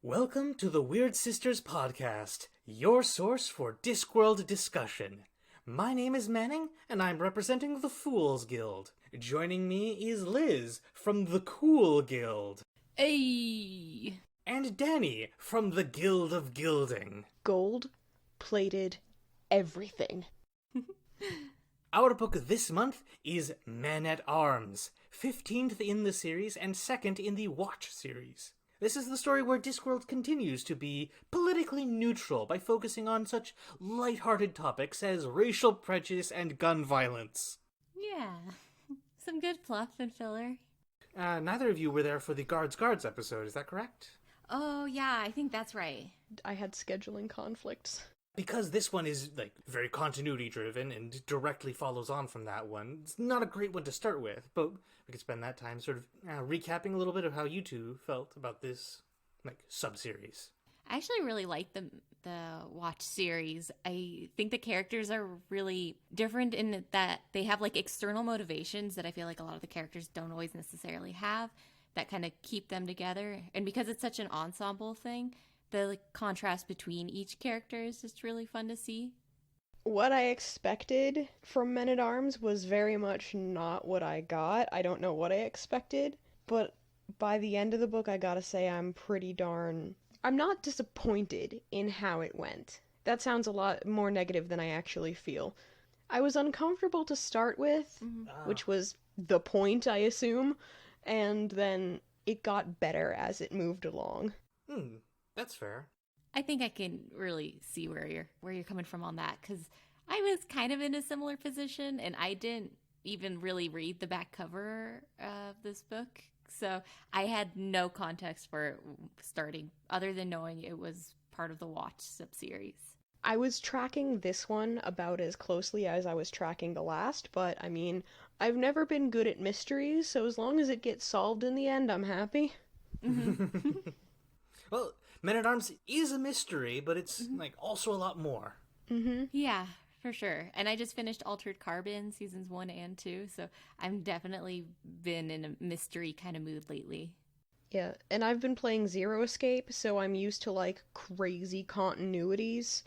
Welcome to the Weird Sisters podcast, your source for Discworld discussion. My name is Manning, and I'm representing the Fools Guild. Joining me is Liz from the Cool Guild. Hey! And Dani from the Guild of Gilding. Gold-plated everything. Our book this month is Men-at-Arms, 15th in the series and 2nd in the Watch series. This is the story where Discworld continues to be politically neutral by focusing on such lighthearted topics as racial prejudice and gun violence. Yeah, some good fluff and filler. Neither of you were there for the Guards episode, is that correct? Oh, yeah, I think that's right. I had scheduling conflicts. Because this one is, very continuity-driven and directly follows on from that one, it's not a great one to start with, but we could spend that time sort of recapping a little bit of how you two felt about this, sub-series. I actually really like the Watch series. I think the characters are really different in that they have, external motivations that I feel like a lot of the characters don't always necessarily have that kind of keep them together. And because it's such an ensemble thing, the contrast between each character is just really fun to see. What I expected from Men-at-Arms was very much not what I got. I don't know what I expected, but by the end of the book, I gotta say I'm not disappointed in how it went. That sounds a lot more negative than I actually feel. I was uncomfortable to start with, which was the point, I assume, and then it got better as it moved along. That's fair. I think I can really see where you're coming from on that, because I was kind of in a similar position, and I didn't even really read the back cover of this book, so I had no context for it starting, other than knowing it was part of the Watch subseries. I was tracking this one about as closely as I was tracking the last, but, I've never been good at mysteries, so as long as it gets solved in the end, I'm happy. Well, Men-at-Arms is a mystery, but it's, also a lot more. Yeah, for sure. And I just finished Altered Carbon seasons 1 and 2, so I've definitely been in a mystery kind of mood lately. Yeah, and I've been playing Zero Escape, so I'm used to, crazy continuities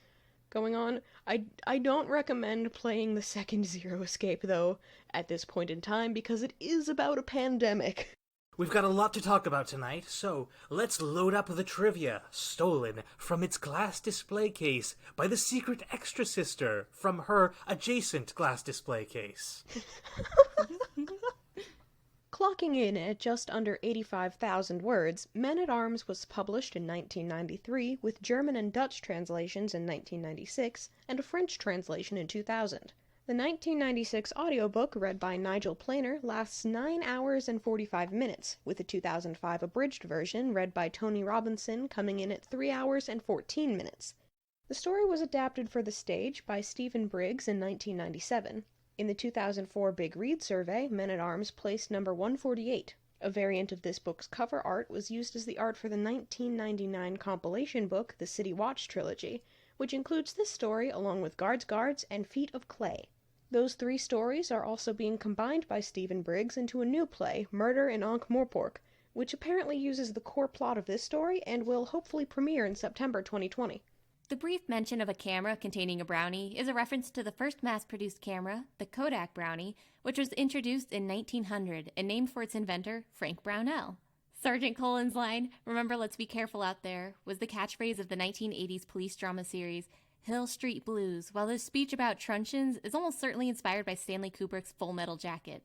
going on. I don't recommend playing the second Zero Escape, though, at this point in time, because it is about a pandemic. We've got a lot to talk about tonight, so let's load up the trivia stolen from its glass display case by the secret extra sister from her adjacent glass display case. Clocking in at just under 85,000 words, Men-at-Arms was published in 1993 with German and Dutch translations in 1996 and a French translation in 2000. The 1996 audiobook, read by Nigel Planer, lasts 9 hours and 45 minutes, with the 2005 abridged version, read by Tony Robinson, coming in at 3 hours and 14 minutes. The story was adapted for the stage by Stephen Briggs in 1997. In the 2004 Big Read survey, Men-at-Arms placed number 148. A variant of this book's cover art was used as the art for the 1999 compilation book, The City Watch Trilogy, which includes this story along with Guards and Feet of Clay. Those 3 stories are also being combined by Stephen Briggs into a new play, Murder in Ankh-Morpork, which apparently uses the core plot of this story and will hopefully premiere in September 2020. The brief mention of a camera containing a brownie is a reference to the first mass-produced camera, the Kodak Brownie, which was introduced in 1900 and named for its inventor, Frank Brownell. Sergeant Colin's line, "Remember, let's be careful out there," was the catchphrase of the 1980s police drama series Hill Street Blues, while this speech about truncheons is almost certainly inspired by Stanley Kubrick's Full Metal Jacket.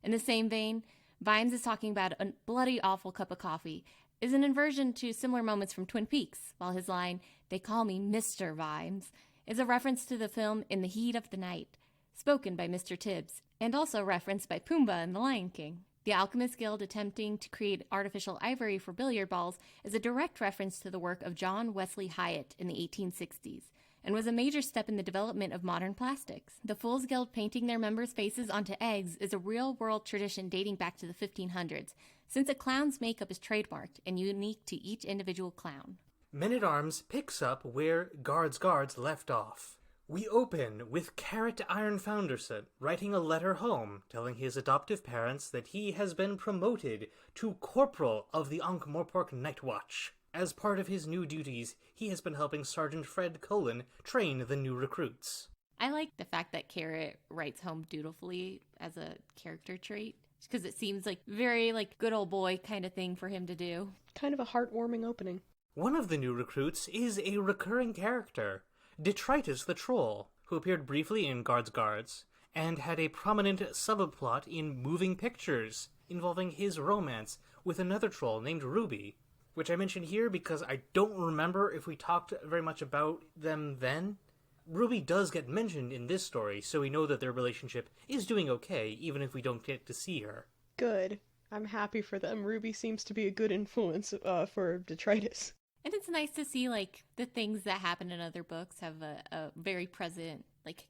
In the same vein, Vimes is talking about a bloody awful cup of coffee, is an inversion to similar moments from Twin Peaks, while his line, "They call me Mr. Vimes," is a reference to the film In the Heat of the Night, spoken by Mr. Tibbs, and also referenced by Pumbaa in The Lion King. The Alchemist Guild attempting to create artificial ivory for billiard balls is a direct reference to the work of John Wesley Hyatt in the 1860s, and was a major step in the development of modern plastics. The Fools Guild painting their members' faces onto eggs is a real-world tradition dating back to the 1500s, since a clown's makeup is trademarked and unique to each individual clown. Men-at-Arms picks up where Guards left off. We open with Carrot Iron Founderson writing a letter home telling his adoptive parents that he has been promoted to Corporal of the Ankh-Morpork Night Watch. As part of his new duties, he has been helping Sergeant Fred Cullen train the new recruits. I like the fact that Carrot writes home dutifully as a character trait, because it seems like very good old boy kind of thing for him to do. Kind of a heartwarming opening. One of the new recruits is a recurring character, Detritus the Troll, who appeared briefly in Guards, and had a prominent subplot in Moving Pictures, involving his romance with another troll named Ruby, which I mention here because I don't remember if we talked very much about them then. Ruby does get mentioned in this story, so we know that their relationship is doing okay, even if we don't get to see her. Good. I'm happy for them. Ruby seems to be a good influence for Detritus. And it's nice to see, the things that happen in other books have a very present,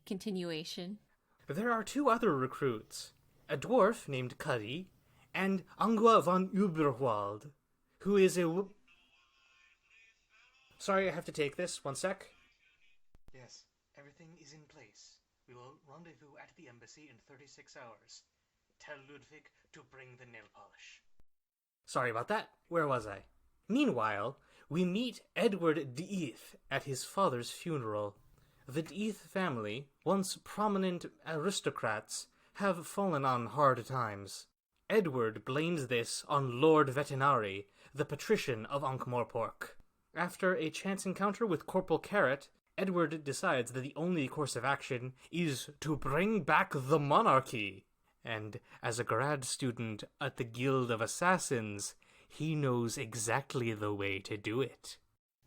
continuation. There are two other recruits, a dwarf named Cuddy, and Angua von Uberwald, who is a... Sorry, I have to take this. One sec. Yes, everything is in place. We will rendezvous at the embassy in 36 hours. Tell Ludwig to bring the nail polish. Sorry about that. Where was I? Meanwhile, we meet Edward Deith at his father's funeral. The Deith family, once prominent aristocrats, have fallen on hard times. Edward blames this on Lord Vetinari, the patrician of Ankh-Morpork. After a chance encounter with Corporal Carrot, Edward decides that the only course of action is to bring back the monarchy. And as a grad student at the Guild of Assassins, he knows exactly the way to do it.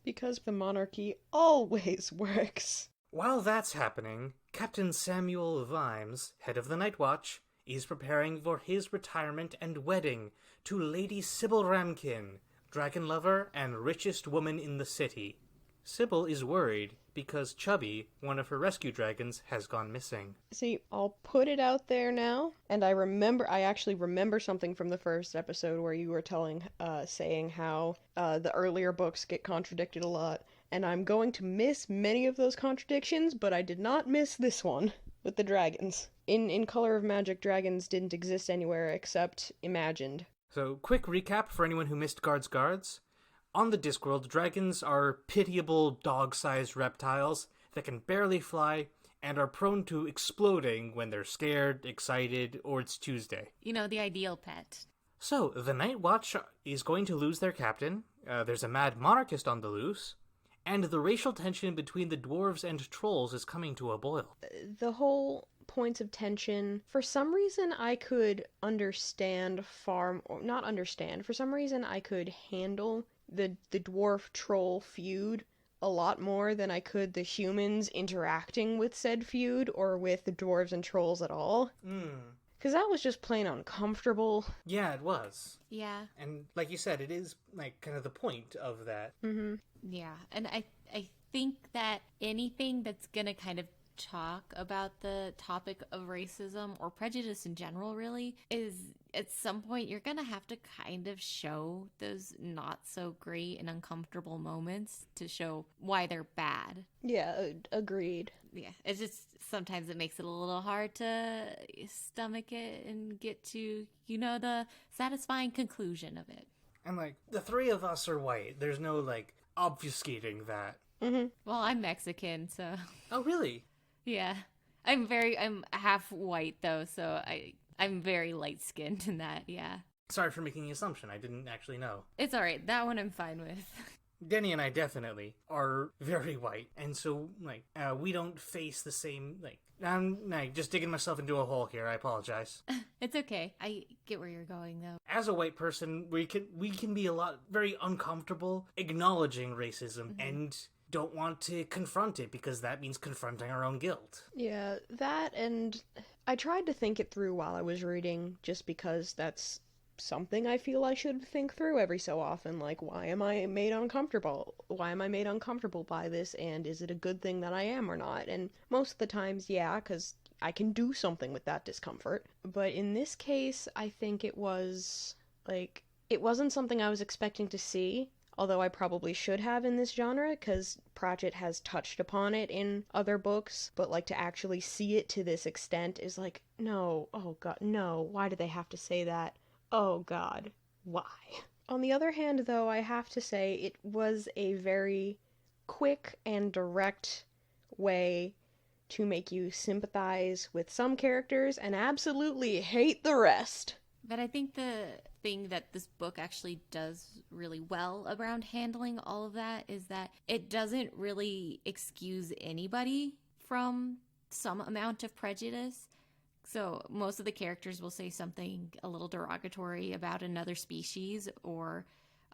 Because the monarchy always works. While that's happening, Captain Samuel Vimes, head of the Night Watch, is preparing for his retirement and wedding to Lady Sybil Ramkin, dragon lover and richest woman in the city. Sybil is worried because Chubby, one of her rescue dragons, has gone missing. See, I'll put it out there now, and I actually remember something from the first episode where you were saying how the earlier books get contradicted a lot, and I'm going to miss many of those contradictions, but I did not miss this one with the dragons. In Color of Magic, dragons didn't exist anywhere except imagined. So, quick recap for anyone who missed Guards. On the Discworld, dragons are pitiable dog-sized reptiles that can barely fly and are prone to exploding when they're scared, excited, or it's Tuesday. You know, the ideal pet. So, the Night Watch is going to lose their captain, there's a mad monarchist on the loose, and the racial tension between the dwarves and trolls is coming to a boil. The whole points of tension, for some reason I could understand for some reason I could handle the dwarf troll feud a lot more than I could the humans interacting with said feud or with the dwarves and trolls at all. Because that was just plain uncomfortable. Yeah, it was. Yeah. And like you said, it is kind of the point of that. Mm-hmm. Yeah, and I think that anything that's gonna kind of talk about the topic of racism or prejudice in general really is at some point you're gonna have to kind of show those not so great and uncomfortable moments to show why they're bad. Yeah, agreed. Yeah, it's just sometimes it makes it a little hard to stomach it and get to, the satisfying conclusion of it. And the three of us are white. There's no obfuscating that. Mm-hmm. Well, I'm Mexican, so. Oh, really? Yeah. I'm half white, though, so I'm very light-skinned in that, yeah. Sorry for making the assumption. I didn't actually know. It's alright. That one I'm fine with. Dani and I definitely are very white, and so, we don't face the same, I'm just digging myself into a hole here. I apologize. It's okay. I get where you're going, though. As a white person, we can be very uncomfortable acknowledging racism and don't want to confront it because that means confronting our own guilt. Yeah, that, and I tried to think it through while I was reading, just because that's something I feel I should think through every so often, why am I made uncomfortable? Why am I made uncomfortable by this, and is it a good thing that I am or not? And most of the times, yeah, because I can do something with that discomfort. But in this case, I think it was, it wasn't something I was expecting to see. although I probably should have in this genre, because Pratchett has touched upon it in other books, but like to actually see it to this extent is like, no, oh god, no, why do they have to say that? Oh god, why? On the other hand, though, I have to say it was a very quick and direct way to make you sympathize with some characters and absolutely hate the rest. But I think the thing that this book actually does really well around handling all of that is that it doesn't really excuse anybody from some amount of prejudice. So most of the characters will say something a little derogatory about another species or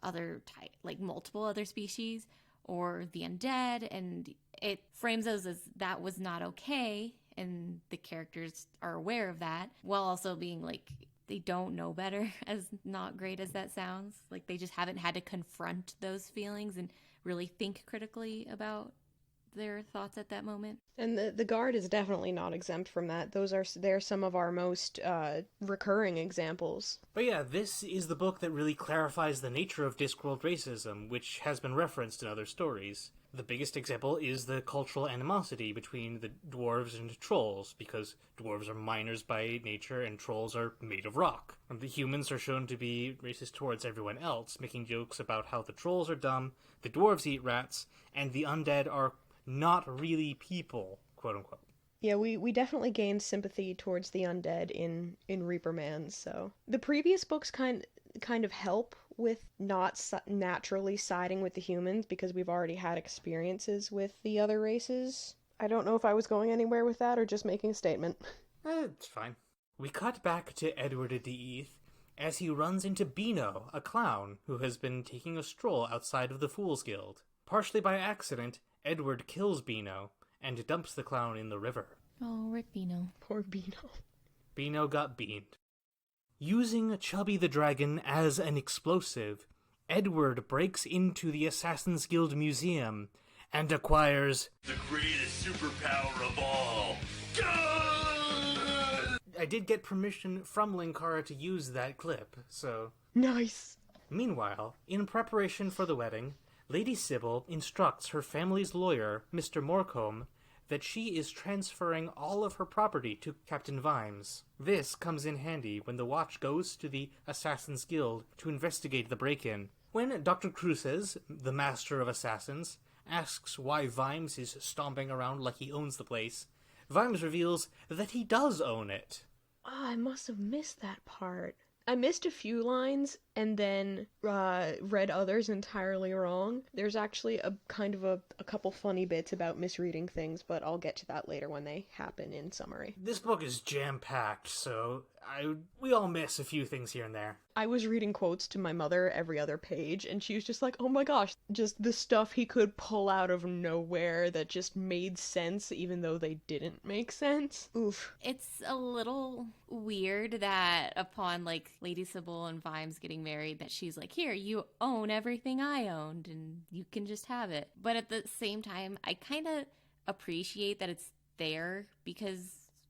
other type, like multiple other species or the undead, and it frames those as that was not okay, and the characters are aware of that, while also being like, they don't know better, as not great as that sounds. Like, they just haven't had to confront those feelings and really think critically about their thoughts at that moment. And the Guard is definitely not exempt from that. They're some of our most recurring examples. But yeah, this is the book that really clarifies the nature of Discworld racism, which has been referenced in other stories. The biggest example is the cultural animosity between the dwarves and trolls, because dwarves are miners by nature and trolls are made of rock. And the humans are shown to be racist towards everyone else, making jokes about how the trolls are dumb, the dwarves eat rats, and the undead are not really people, quote-unquote. Yeah, we definitely gained sympathy towards the undead in Reaperman, so... The previous books kind of help with not naturally siding with the humans, because we've already had experiences with the other races. I don't know if I was going anywhere with that, or just making a statement. It's fine. We cut back to Edward de Eath as he runs into Beano, a clown, who has been taking a stroll outside of the Fool's Guild. Partially by accident, Edward kills Beano and dumps the clown in the river. Oh, rip Beano. Poor Beano. Beano got beamed. Using Chubby the Dragon as an explosive, Edward breaks into the Assassin's Guild Museum and acquires the greatest superpower of all. Gun! I did get permission from Linkara to use that clip, so... Nice! Meanwhile, in preparation for the wedding, Lady Sybil instructs her family's lawyer, Mr. Morecombe, that she is transferring all of her property to Captain Vimes. This comes in handy when the Watch goes to the Assassin's Guild to investigate the break-in. When Dr. Cruces, the Master of Assassins, asks why Vimes is stomping around like he owns the place, Vimes reveals that he does own it. I must have missed that part. I missed a few lines and then read others entirely wrong. There's actually a couple funny bits about misreading things, but I'll get to that later when they happen in summary. This book is jam-packed, so we all miss a few things here and there. I was reading quotes to my mother every other page, and she was just like, oh my gosh, just the stuff he could pull out of nowhere that just made sense even though they didn't make sense. Oof. It's a little weird that upon, like, Lady Sybil and Vimes getting married, that she's like, here, you own everything I owned, and you can just have it. But at the same time, I kind of appreciate that it's there, because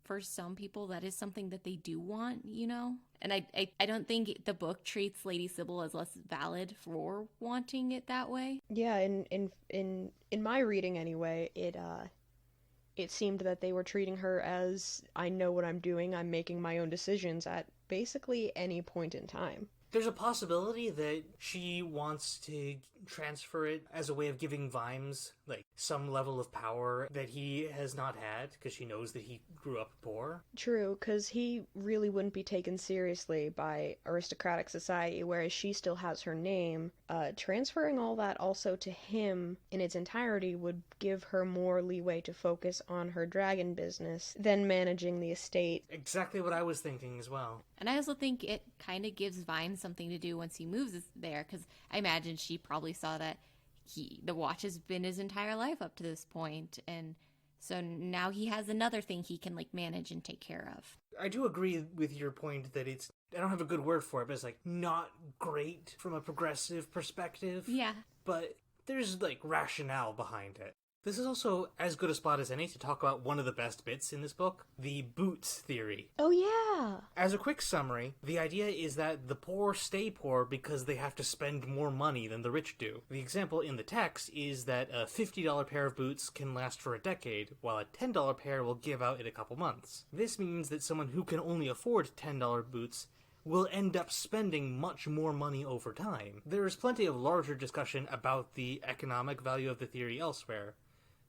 for some people, that is something that they do want, you know? And I don't think the book treats Lady Sybil as less valid for wanting it that way. Yeah, in my reading anyway, it seemed that they were treating her as, I know what I'm doing, I'm making my own decisions at basically any point in time. There's a possibility that she wants to transfer it as a way of giving Vimes, like, some level of power that he has not had, because she knows that he grew up poor. True, because he really wouldn't be taken seriously by aristocratic society, whereas she still has her name. Transferring all that also to him in its entirety would give her more leeway to focus on her dragon business than managing the estate. Exactly what I was thinking as well. And I also think it kind of gives Vimes something to do once he moves there, because I imagine she probably saw that the Watch has been his entire life up to this point, and so now he has another thing he can, like, manage and take care of. I do agree with your point that it's, I don't have a good word for it, but it's, like, not great from a progressive perspective. Yeah. But there's, like, rationale behind it. This is also as good a spot as any to talk about one of the best bits in this book, the boots theory. Oh yeah! As a quick summary, the idea is that the poor stay poor because they have to spend more money than the rich do. The example in the text is that a $50 pair of boots can last for a decade, while a $10 pair will give out in a couple months. This means that someone who can only afford $10 boots will end up spending much more money over time. There is plenty of larger discussion about the economic value of the theory elsewhere,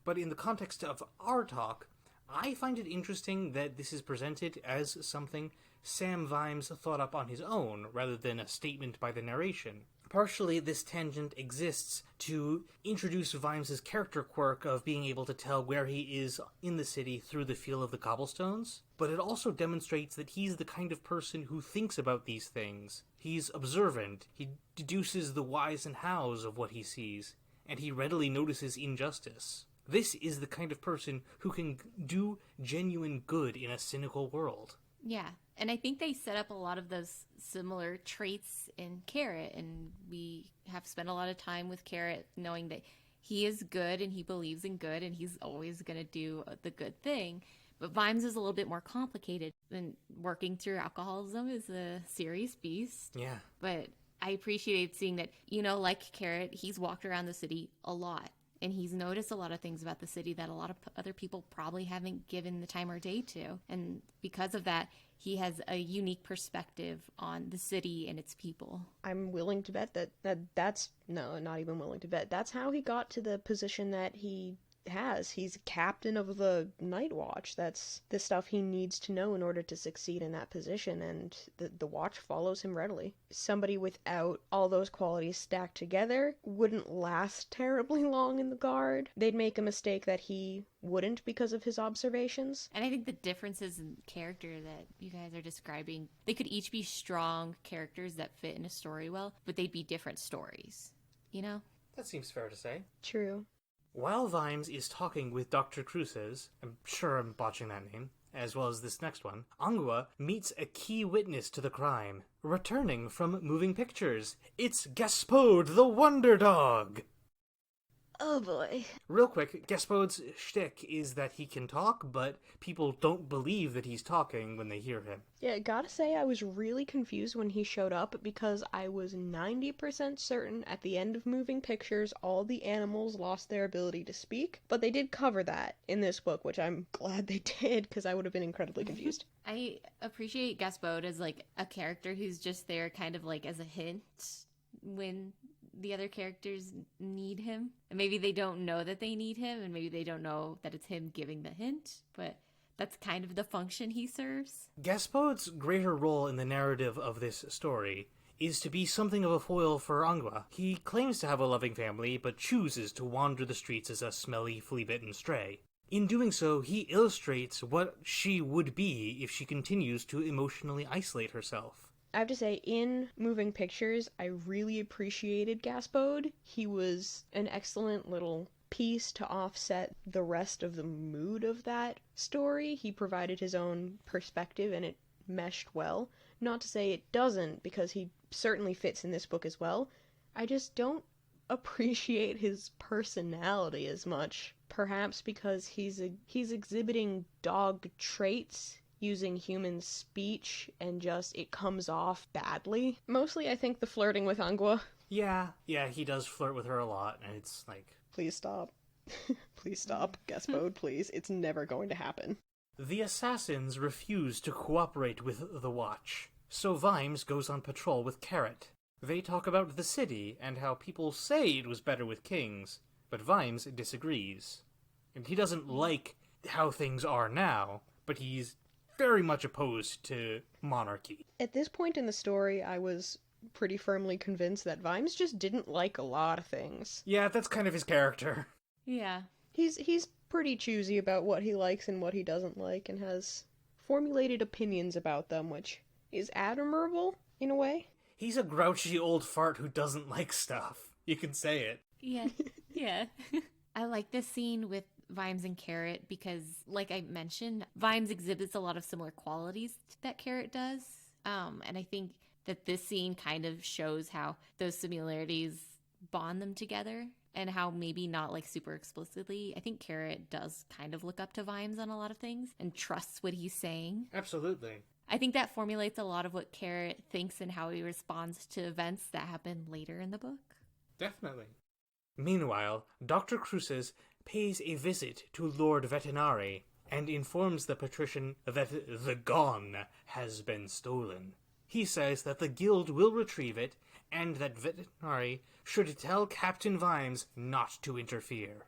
but in the context of our talk, I find it interesting that this is presented as something Sam Vimes thought up on his own, rather than a statement by the narration. Partially, this tangent exists to introduce Vimes's character quirk of being able to tell where he is in the city through the feel of the cobblestones, but it also demonstrates that he's the kind of person who thinks about these things. He's observant, he deduces the whys and hows of what he sees, and he readily notices injustice. This is the kind of person who can do genuine good in a cynical world. Yeah, and I think they set up a lot of those similar traits in Carrot, and we have spent a lot of time with Carrot knowing that he is good and he believes in good and he's always going to do the good thing. But Vimes is a little bit more complicated, and working through alcoholism is a serious beast. Yeah. But I appreciate seeing that, like Carrot, he's walked around the city a lot. And he's noticed a lot of things about the city that a lot of other people probably haven't given the time or day to. And because of that, he has a unique perspective on the city and its people. I'm willing to bet that's... No, not even willing to bet. That's how he got to the position that he has. He's captain of the Night Watch. That's the stuff he needs to know in order to succeed in that position, and the Watch follows him readily. Somebody without all those qualities stacked together wouldn't last terribly long in the Guard. They'd make a mistake that he wouldn't because of his observations. And I think the differences in character that you guys are describing, they could each be strong characters that fit in a story well, but they'd be different stories, That seems fair to say. True. While Vimes is talking with Dr. Cruces, I'm sure I'm botching that name, as well as this next one, Angua meets a key witness to the crime, returning from moving pictures. It's Gaspode the Wonder Dog! Oh boy. Real quick, Gaspode's shtick is that he can talk, but people don't believe that he's talking when they hear him. Yeah, gotta say I was really confused when he showed up because I was 90% certain at the end of Moving Pictures all the animals lost their ability to speak, but they did cover that in this book, which I'm glad they did because I would have been incredibly confused. I appreciate Gaspode as like a character who's just there kind of like as a hint when the other characters need him. And maybe they don't know that they need him, and maybe they don't know that it's him giving the hint, but that's kind of the function he serves. Gaspode's greater role in the narrative of this story is to be something of a foil for Angua. He claims to have a loving family, but chooses to wander the streets as a smelly, flea-bitten stray. In doing so, he illustrates what she would be if she continues to emotionally isolate herself. I have to say, in Moving Pictures, I really appreciated Gaspode. He was an excellent little piece to offset the rest of the mood of that story. He provided his own perspective, and it meshed well. Not to say it doesn't, because he certainly fits in this book as well. I just don't appreciate his personality as much. Perhaps because he's exhibiting dog traits using human speech, and just it comes off badly. Mostly, I think the flirting with Angua. Yeah, he does flirt with her a lot, and it's like... Please stop. Please stop, Gaspode, please. It's never going to happen. The assassins refuse to cooperate with the Watch, so Vimes goes on patrol with Carrot. They talk about the city, and how people say it was better with kings, but Vimes disagrees. And he doesn't like how things are now, but he's very much opposed to monarchy. At this point in the story, I was pretty firmly convinced that Vimes just didn't like a lot of things. Yeah, that's kind of his character. Yeah. He's pretty choosy about what he likes and what he doesn't like, and has formulated opinions about them, which is admirable, in a way. He's a grouchy old fart who doesn't like stuff. You can say it. Yeah. Yeah. I like this scene with Vimes and Carrot because, like I mentioned, Vimes exhibits a lot of similar qualities that Carrot does. And I think that this scene kind of shows how those similarities bond them together. and how maybe not like super explicitly. I think Carrot does kind of look up to Vimes on a lot of things and trusts what he's saying. Absolutely. I think that formulates a lot of what Carrot thinks and how he responds to events that happen later in the book. Definitely. Meanwhile, Dr. Cruces pays a visit to Lord Vetinari and informs the patrician that the gon has been stolen. He says that the guild will retrieve it and that Vetinari should tell Captain Vimes not to interfere.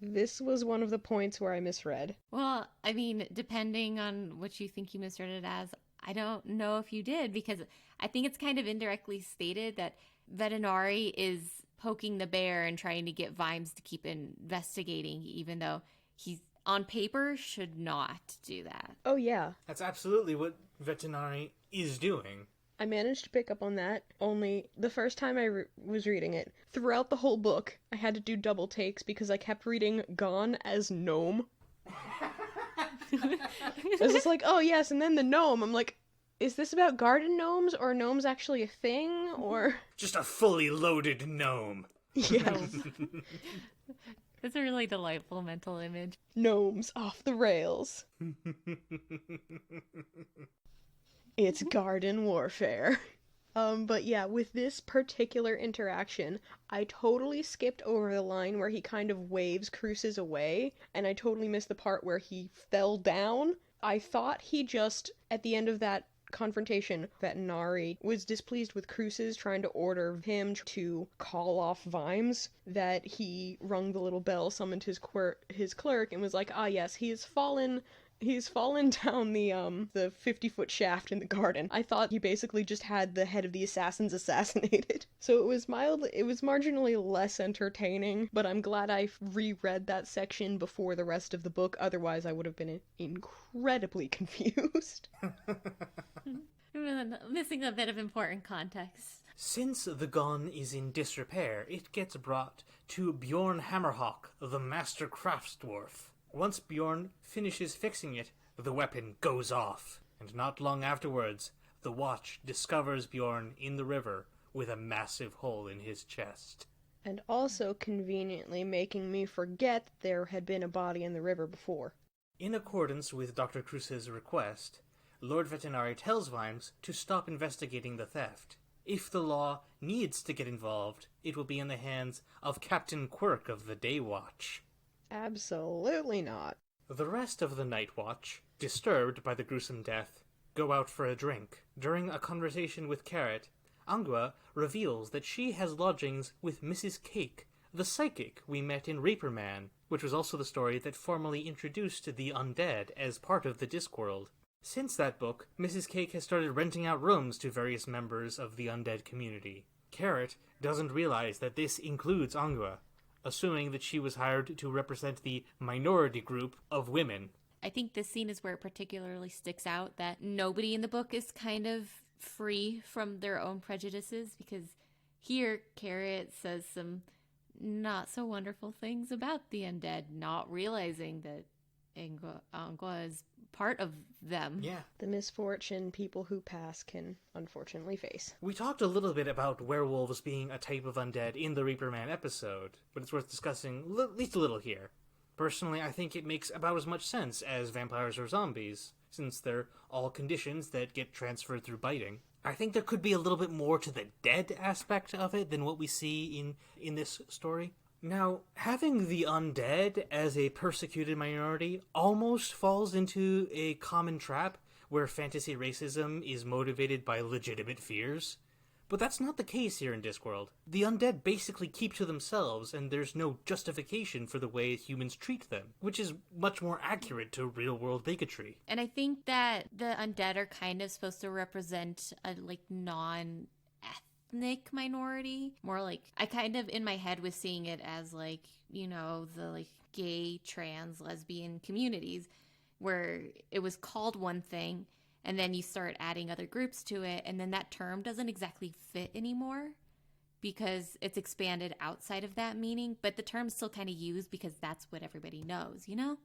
This was one of the points where I misread. Well, I mean, depending on what you think you misread it as, I don't know if you did, because I think it's kind of indirectly stated that Vetinari is poking the bear and trying to get Vimes to keep investigating, even though he's on paper should not do that. Oh yeah, That's absolutely what Vetinari is doing. I managed to pick up on that, only the first time I was reading it. Throughout the whole book, I had to do double takes because I kept reading Gon as gnome. I was just like, oh yes, and then the gnome. I'm like, is this about garden gnomes, or are gnomes actually a thing, or... Just a fully loaded gnome. Yes. It's a really delightful mental image. Gnomes off the rails. It's garden warfare. But yeah, with this particular interaction, I totally skipped over the line where he kind of waves Cruces away, and I totally missed the part where he fell down. I thought he just, at the end of that confrontation, Vetinari was displeased with Cruces trying to order him to call off Vimes, that he rung the little bell, summoned his clerk, and was like, ah yes, he's fallen down the 50-foot shaft in the garden. I thought he basically just had the head of the assassins assassinated. So it was marginally less entertaining, but I'm glad I reread that section before the rest of the book, otherwise I would have been incredibly confused. Missing a bit of important context. Since the gun is in disrepair, it gets brought to Bjorn Hammerhawk, the master crafts dwarf. Once Bjorn finishes fixing it, the weapon goes off, and not long afterwards, the Watch discovers Bjorn in the river with a massive hole in his chest. And also conveniently making me forget that there had been a body in the river before. In accordance with Dr. Cruces' request, Lord Vetinari tells Vimes to stop investigating the theft. If the law needs to get involved, it will be in the hands of Captain Quirk of the Day Watch. Absolutely not. The rest of the Night Watch, disturbed by the gruesome death, go out for a drink. During a conversation with Carrot, Angua reveals that she has lodgings with Mrs. Cake, the psychic we met in Reaper Man, which was also the story that formally introduced the undead as part of the Discworld. Since that book, Mrs. Cake has started renting out rooms to various members of the undead community. Carrot doesn't realize that this includes Angua, assuming that she was hired to represent the minority group of women. I think this scene is where it particularly sticks out that nobody in the book is kind of free from their own prejudices, because here Carrot says some not so wonderful things about the undead, not realizing that Angua is part of them. Yeah. The misfortune people who pass can unfortunately face. We talked a little bit about werewolves being a type of undead in the Reaper Man episode, but it's worth discussing at least a little here. Personally, I think it makes about as much sense as vampires or zombies, since they're all conditions that get transferred through biting. I think there could be a little bit more to the dead aspect of it than what we see in this story. Now, having the undead as a persecuted minority almost falls into a common trap where fantasy racism is motivated by legitimate fears. But that's not the case here in Discworld. The undead basically keep to themselves, and there's no justification for the way humans treat them, which is much more accurate to real-world bigotry. And I think that the undead are kind of supposed to represent a non-ethnic minority. More like, I kind of in my head was seeing it as like, you know, the like gay, trans, lesbian communities, where it was called one thing, and then you start adding other groups to it, and then that term doesn't exactly fit anymore because it's expanded outside of that meaning, but the term's still kind of used because that's what everybody knows, you know?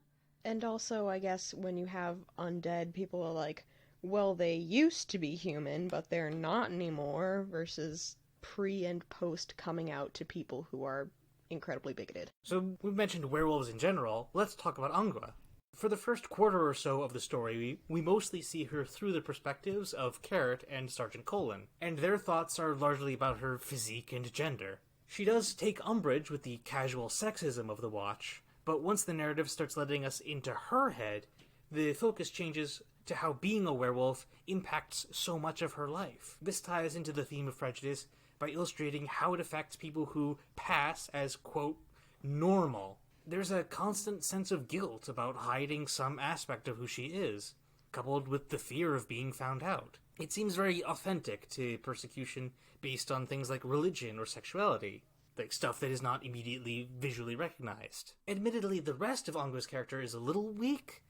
And also, I guess, when you have undead, people are like, well, they used to be human, but they're not anymore, versus pre and post coming out to people who are incredibly bigoted. So we've mentioned werewolves in general. Let's talk about Angua. For the first quarter or so of the story, we mostly see her through the perspectives of Carrot and Sergeant Colin, and their thoughts are largely about her physique and gender. She does take umbrage with the casual sexism of the Watch, but once the narrative starts letting us into her head, the focus changes to how being a werewolf impacts so much of her life. This ties into the theme of prejudice by illustrating how it affects people who pass as, quote, normal. There's a constant sense of guilt about hiding some aspect of who she is, coupled with the fear of being found out. It seems very authentic to persecution based on things like religion or sexuality, like stuff that is not immediately visually recognized. Admittedly, the rest of Angua's character is a little weak.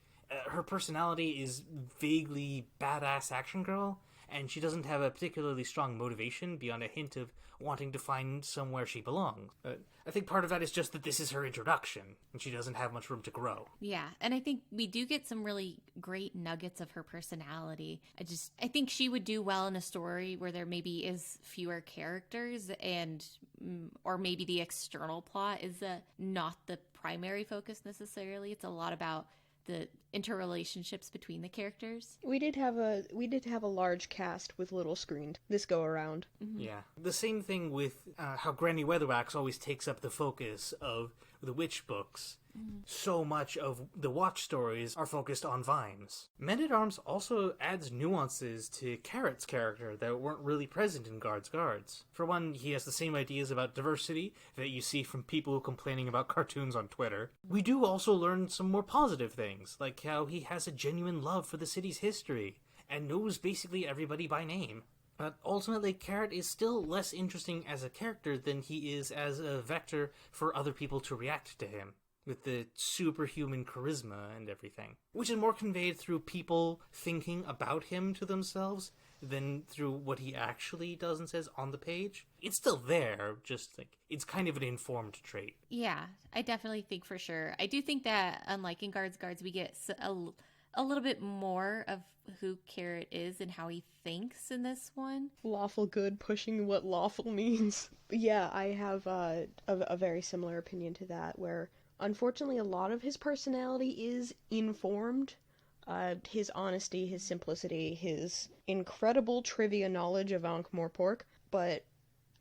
Her personality is vaguely badass action girl, and she doesn't have a particularly strong motivation beyond a hint of wanting to find somewhere she belongs. I think part of that is just that this is her introduction, and she doesn't have much room to grow. Yeah, and I think we do get some really great nuggets of her personality. I think she would do well in a story where there maybe is fewer characters, and or maybe the external plot is not the primary focus necessarily. It's a lot about the interrelationships between the characters. We did have a large cast with little screen this go around. Mm-hmm. Yeah. The same thing with how Granny Weatherwax always takes up the focus of the witch books. So much of the Watch stories are focused on Vimes. Men-at-Arms also adds nuances to Carrot's character that weren't really present in Guards. For one, he has the same ideas about diversity that you see from people complaining about cartoons on Twitter. We do also learn some more positive things, like how he has a genuine love for the city's history, and knows basically everybody by name. But ultimately, Carrot is still less interesting as a character than he is as a vector for other people to react to him, with the superhuman charisma and everything, which is more conveyed through people thinking about him to themselves than through what he actually does and says on the page. It's still there, just like it's kind of an informed trait. Yeah, I definitely think for sure. I do think that unlike in Guards, we get a little bit more of who Carrot is and how he thinks in this one. Lawful good pushing what lawful means. Yeah, I have a very similar opinion to that, where unfortunately a lot of his personality is informed. His honesty, his simplicity, his incredible trivia knowledge of Ankh-Morpork, but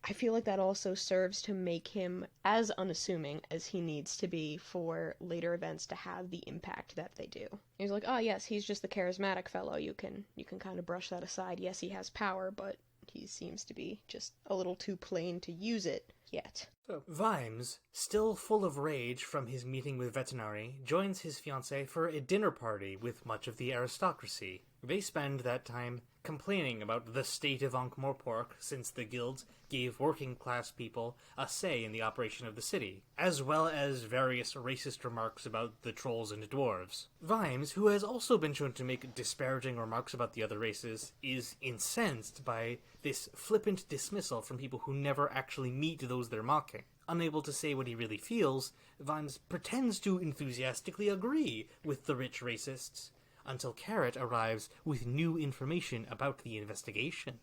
I feel like that also serves to make him as unassuming as he needs to be for later events to have the impact that they do. He's like, oh yes, he's just the charismatic fellow. You can kind of brush that aside. Yes, he has power, but he seems to be just a little too plain to use it yet. So, Vimes, still full of rage from his meeting with Vetinari, joins his fiancée for a dinner party with much of the aristocracy. They spend that time complaining about the state of Ankh-Morpork since the guilds gave working-class people a say in the operation of the city, as well as various racist remarks about the trolls and dwarves. Vimes, who has also been shown to make disparaging remarks about the other races, is incensed by this flippant dismissal from people who never actually meet those they're mocking. Unable to say what he really feels, Vimes pretends to enthusiastically agree with the rich racists, until Carrot arrives with new information about the investigation.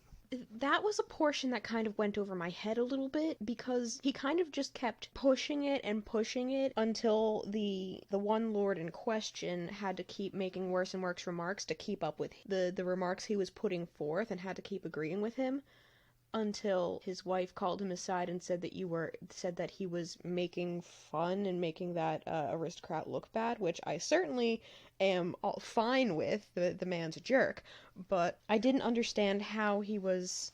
That was a portion that kind of went over my head a little bit, because he kind of just kept pushing it until the one lord in question had to keep making worse and worse remarks to keep up with the remarks he was putting forth, and had to keep agreeing with him, until his wife called him aside and said that he was making fun and making that aristocrat look bad, which I certainly am all fine with. The man's a jerk, but I didn't understand how he was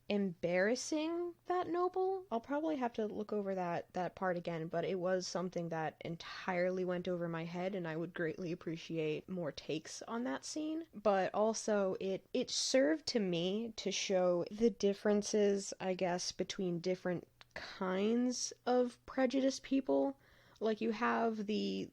embarrassing that noble. I'll probably have to look over that part again, but it was something that entirely went over my head, and I would greatly appreciate more takes on that scene. But also it served to me to show the differences, I guess, between different kinds of prejudiced people. Like, you have the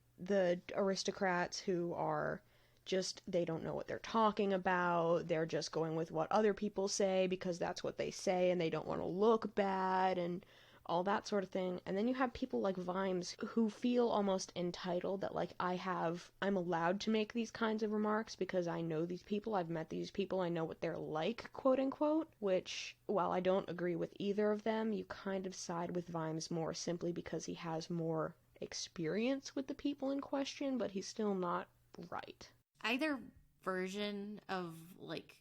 aristocrats who are just, they don't know what they're talking about, they're just going with what other people say because that's what they say, and they don't want to look bad, and all that sort of thing. And then you have people like Vimes who feel almost entitled that, like, I'm allowed to make these kinds of remarks because I know these people, I've met these people, I know what they're like, quote unquote, which, while I don't agree with either of them, you kind of side with Vimes more simply because he has more experience with the people in question, but he's still not right. Either version of, like,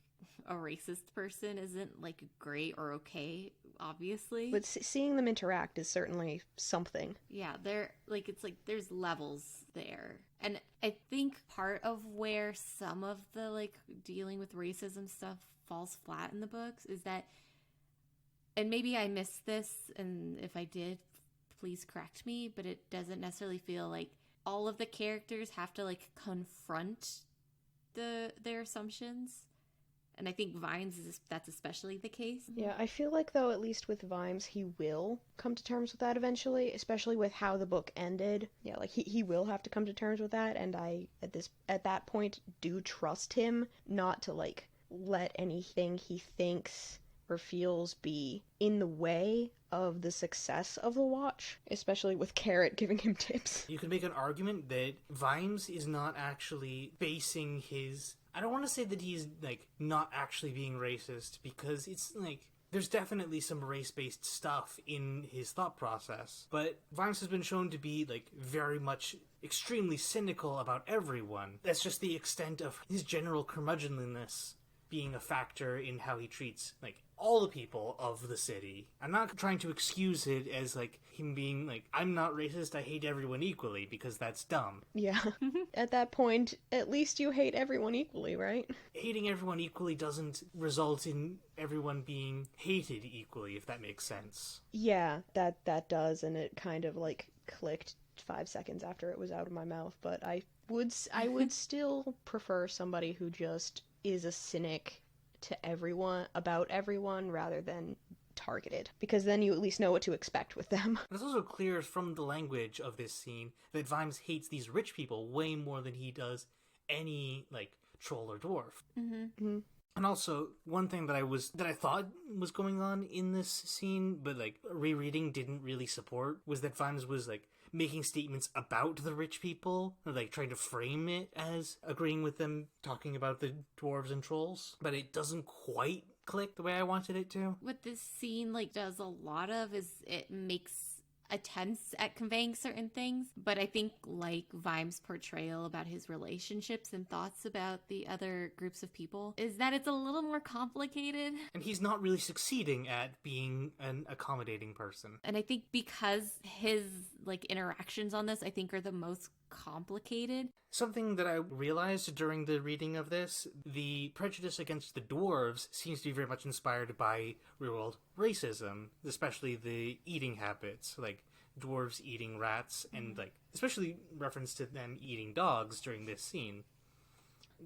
a racist person isn't, like, great or okay, obviously. But seeing them interact is certainly something. Yeah, it's like there's levels there. And I think part of where some of the, like, dealing with racism stuff falls flat in the books is that, and maybe I missed this, and if I did, please correct me, but it doesn't necessarily feel like all of the characters have to, like, confront their assumptions. And I think Vimes that's especially the case. Yeah, I feel like, though, at least with Vimes, he will come to terms with that eventually, especially with how the book ended. Yeah, like, he will have to come to terms with that, and I, at that point, do trust him not to, like, let anything he thinks or feels be in the way of the success of the watch, especially with Carrot giving him tips. You could make an argument that Vimes is not actually basing his... I don't want to say that he's, like, not actually being racist, because it's, like, there's definitely some race-based stuff in his thought process, but Vimes has been shown to be, like, very much extremely cynical about everyone. That's just the extent of his general curmudgeonliness being a factor in how he treats, like, all the people of the city. I'm not trying to excuse it as, like, him being, like, I'm not racist, I hate everyone equally, because that's dumb. Yeah. At that point, at least you hate everyone equally, right? Hating everyone equally doesn't result in everyone being hated equally, if that makes sense. Yeah, that does, and it kind of, like, clicked 5 seconds after it was out of my mouth, but I would still prefer somebody who just is a cynic to everyone, about everyone, rather than targeted, because then you at least know what to expect with them. It's also clear from the language of this scene that Vimes hates these rich people way more than he does any, like, troll or dwarf. Mm-hmm. Mm-hmm. And also, one thing that I thought was going on in this scene, but, like, rereading didn't really support, was that Vimes was, like, making statements about the rich people, or, like, trying to frame it as agreeing with them, talking about the dwarves and trolls, but it doesn't quite click the way I wanted it to. What this scene, like, does a lot of is it makes attempts at conveying certain things, but I think, like, Vimes' portrayal about his relationships and thoughts about the other groups of people is that it's a little more complicated. And he's not really succeeding at being an accommodating person. And I think because his, like, interactions on this, I think, are the most complicated. Something that I realized during the reading of this, the prejudice against the dwarves seems to be very much inspired by real-world racism, especially the eating habits, like dwarves eating rats, and, like, especially reference to them eating dogs during this scene.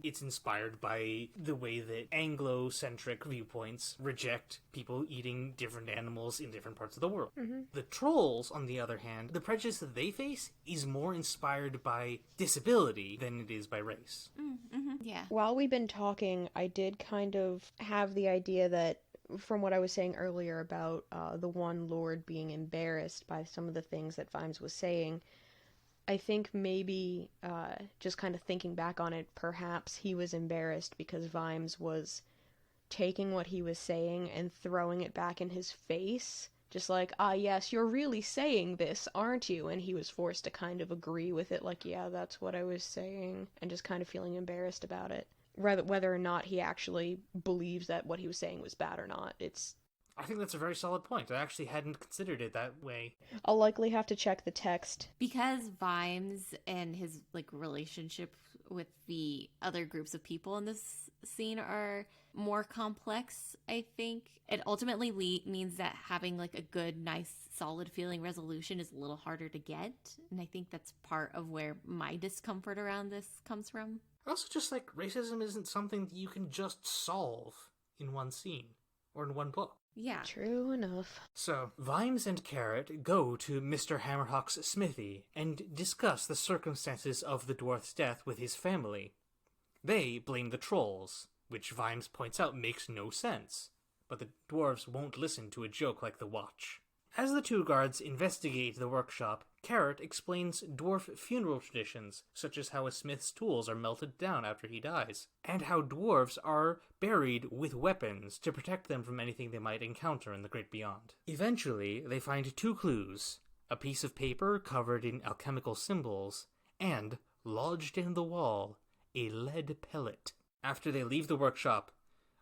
It's inspired by the way that Anglo-centric viewpoints reject people eating different animals in different parts of the world. Mm-hmm. The trolls, on the other hand, the prejudice that they face is more inspired by disability than it is by race. Mm-hmm. Yeah. While we've been talking, I did kind of have the idea that, from what I was saying earlier about the one lord being embarrassed by some of the things that Vimes was saying, I think maybe, just kind of thinking back on it, perhaps he was embarrassed because Vimes was taking what he was saying and throwing it back in his face. Just like, yes, you're really saying this, aren't you? And he was forced to kind of agree with it, like, yeah, that's what I was saying, and just kind of feeling embarrassed about it. Whether or not he actually believes that what he was saying was bad or not, I think that's a very solid point. I actually hadn't considered it that way. I'll likely have to check the text. Because Vimes and his, like, relationship with the other groups of people in this scene are more complex, I think. It ultimately means that having, like, a good, nice, solid feeling resolution is a little harder to get. And I think that's part of where my discomfort around this comes from. Also, just, like, racism isn't something that you can just solve in one scene or in one book. Yeah. True enough. So, Vimes and Carrot go to Mr. Hammerhawk's smithy and discuss the circumstances of the dwarf's death with his family. They blame the trolls, which Vimes points out makes no sense, but the dwarves won't listen to a joke like the watch. As the two guards investigate the workshop, Carrot explains dwarf funeral traditions, such as how a smith's tools are melted down after he dies, and how dwarves are buried with weapons to protect them from anything they might encounter in the great beyond. Eventually, they find two clues: a piece of paper covered in alchemical symbols, and, lodged in the wall, a lead pellet. After they leave the workshop,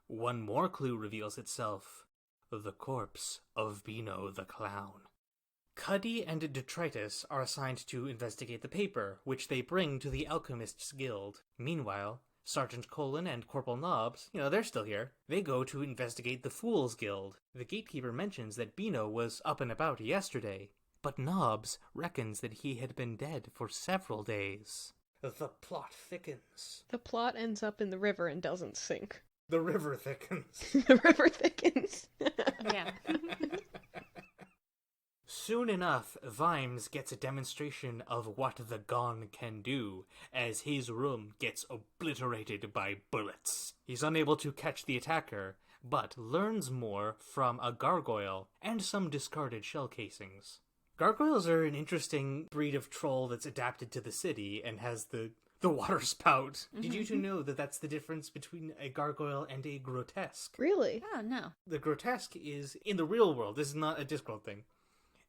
one more clue reveals itself: the corpse of Beano the Clown. Cuddy and Detritus are assigned to investigate the paper, which they bring to the Alchemists' Guild. Meanwhile, Sergeant Colin and Corporal Nobbs, they're still here. They go to investigate the Fools' Guild. The gatekeeper mentions that Beano was up and about yesterday, but Nobbs reckons that he had been dead for several days. The plot thickens. The plot ends up in the river and doesn't sink. The river thickens. The river thickens. Yeah. Soon enough, Vimes gets a demonstration of what the Gone can do, as his room gets obliterated by bullets. He's unable to catch the attacker, but learns more from a gargoyle and some discarded shell casings. Gargoyles are an interesting breed of troll that's adapted to the city and has the water spout. Did you two know that that's the difference between a gargoyle and a grotesque? Really? Oh, no. The grotesque is, in the real world, this is not a Discworld thing,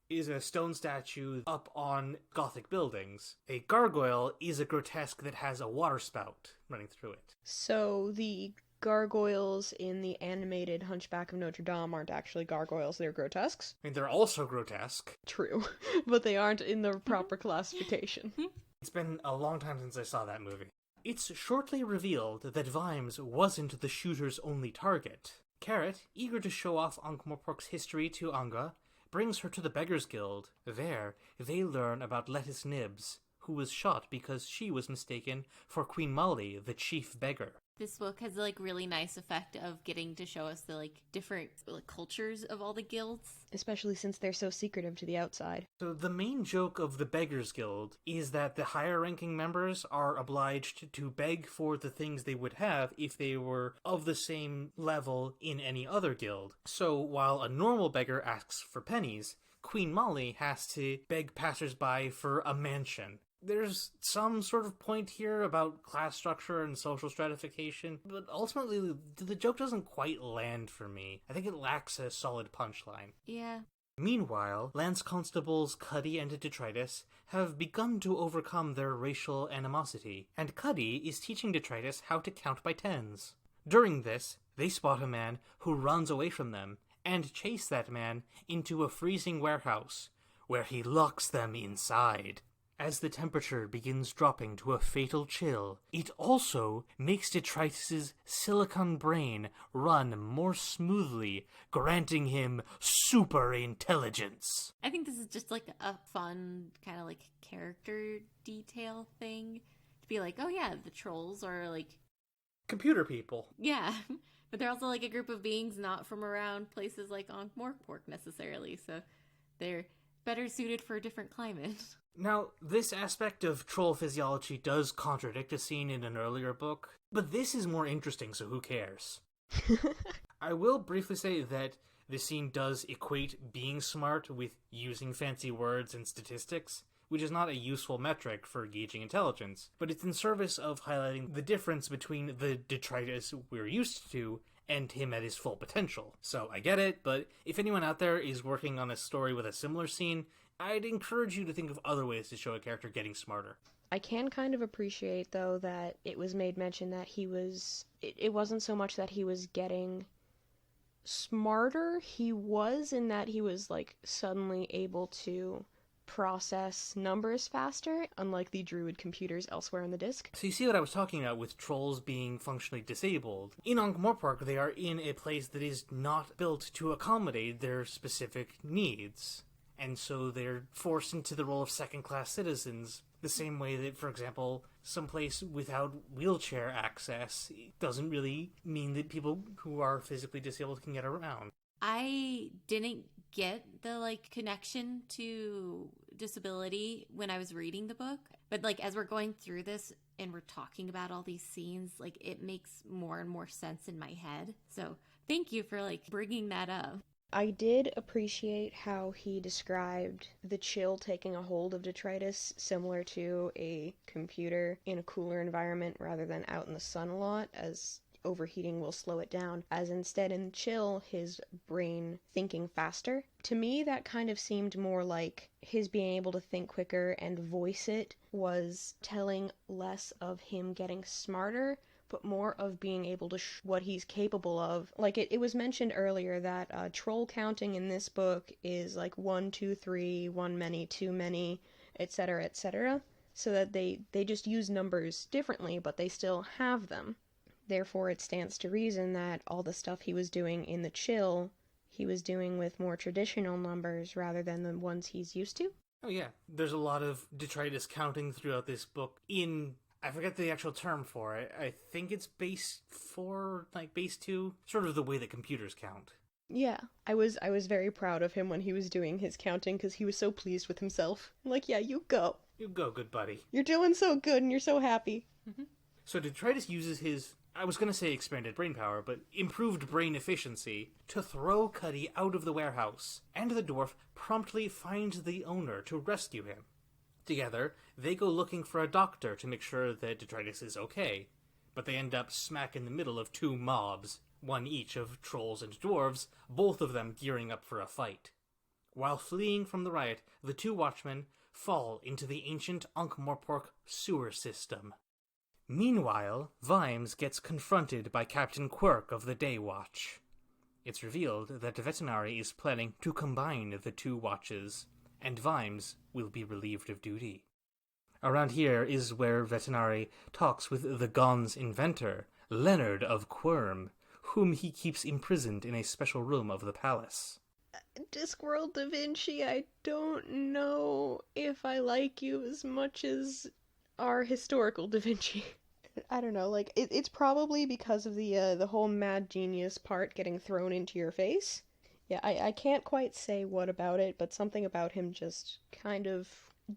is a stone statue up on Gothic buildings. A gargoyle is a grotesque that has a water spout running through it. So the gargoyles in the animated Hunchback of Notre Dame aren't actually gargoyles, they're grotesques? I mean, they're also grotesque. True, but they aren't in the proper classification. It's been a long time since I saw that movie. It's shortly revealed that Vimes wasn't the shooter's only target. Carrot, eager to show off Ankh-Morpork's history to Anga, brings her to the Beggars Guild. There, they learn about Lettuce Nibs, who was shot because she was mistaken for Queen Molly, the chief beggar. This book has a really nice effect of getting to show us the different cultures of all the guilds. Especially since they're so secretive to the outside. So the main joke of the Beggars Guild is that the higher ranking members are obliged to beg for the things they would have if they were of the same level in any other guild. So while a normal beggar asks for pennies, Queen Molly has to beg passersby for a mansion. There's some sort of point here about class structure and social stratification, but ultimately the joke doesn't quite land for me. I think it lacks a solid punchline. Yeah. Meanwhile, Lance Constables Cuddy and Detritus have begun to overcome their racial animosity, and Cuddy is teaching Detritus how to count by tens. During this, they spot a man who runs away from them, and chase that man into a freezing warehouse, where he locks them inside. As the temperature begins dropping to a fatal chill, it also makes Detritus's silicon brain run more smoothly, granting him super intelligence. I think this is just a fun kind of character detail thing. To be oh yeah, the trolls are computer people. Yeah. But they're also a group of beings not from around places like Ankh-Morpork necessarily, so they're better suited for a different climate. Now, this aspect of troll physiology does contradict a scene in an earlier book, but this is more interesting, so who cares? I will briefly say that this scene does equate being smart with using fancy words and statistics, which is not a useful metric for gauging intelligence, but it's in service of highlighting the difference between the Detritus we're used to and him at his full potential. So I get it, but if anyone out there is working on a story with a similar scene, I'd encourage you to think of other ways to show a character getting smarter. I can kind of appreciate, though, that it was made mention that he was... It wasn't so much that he was getting smarter, he was in that he was, suddenly able to process numbers faster, unlike the druid computers elsewhere in the disc. So you see what I was talking about with trolls being functionally disabled. In Ankh-Morpork, they are in a place that is not built to accommodate their specific needs. And so they're forced into the role of second-class citizens, the same way that, for example, someplace without wheelchair access doesn't really mean that people who are physically disabled can get around. I didn't get the connection to disability when I was reading the book, but as we're going through this and we're talking about all these scenes, it makes more and more sense in my head. So thank you for bringing that up. I did appreciate how he described the chill taking a hold of detritus, similar to a computer in a cooler environment rather than out in the sun a lot, as overheating will slow it down, as instead in chill, his brain thinking faster. To me, that kind of seemed more like his being able to think quicker and voice it was telling less of him getting smarter, but more of being able to what he's capable of. Like, it was mentioned earlier that troll counting in this book is like 1, 2, 3, one many, too many, etc., etc., so that they just use numbers differently, but they still have them. Therefore, it stands to reason that all the stuff he was doing in the chill, he was doing with more traditional numbers rather than the ones he's used to. Oh yeah, there's a lot of detritus counting throughout this book in, I forget the actual term for it. I think it's base 4, like base 2, sort of the way that computers count. Yeah, I was very proud of him when he was doing his counting because he was so pleased with himself. Like, yeah, you go. You go, good buddy. You're doing so good and you're so happy. Mm-hmm. So detritus uses his, I was going to say expanded brain power, but improved brain efficiency to throw Cuddy out of the warehouse, and the dwarf promptly finds the owner to rescue him. Together, they go looking for a doctor to make sure that detritus is okay, but they end up smack in the middle of 2 mobs, one each of trolls and dwarves, both of them gearing up for a fight. While fleeing from the riot, the 2 watchmen fall into the ancient Ankh-Morpork sewer system. Meanwhile, Vimes gets confronted by Captain Quirk of the Day Watch. It's revealed that Vetinari is planning to combine the 2 watches, and Vimes will be relieved of duty. Around here is where Vetinari talks with the Gon's inventor, Leonard of Quirm, whom he keeps imprisoned in a special room of the palace. Discworld Da Vinci, I don't know if I like you as much as our historical Da Vinci. I don't know, like, it's probably because of the whole mad genius part getting thrown into your face. Yeah, I can't quite say what about it, but something about him just kind of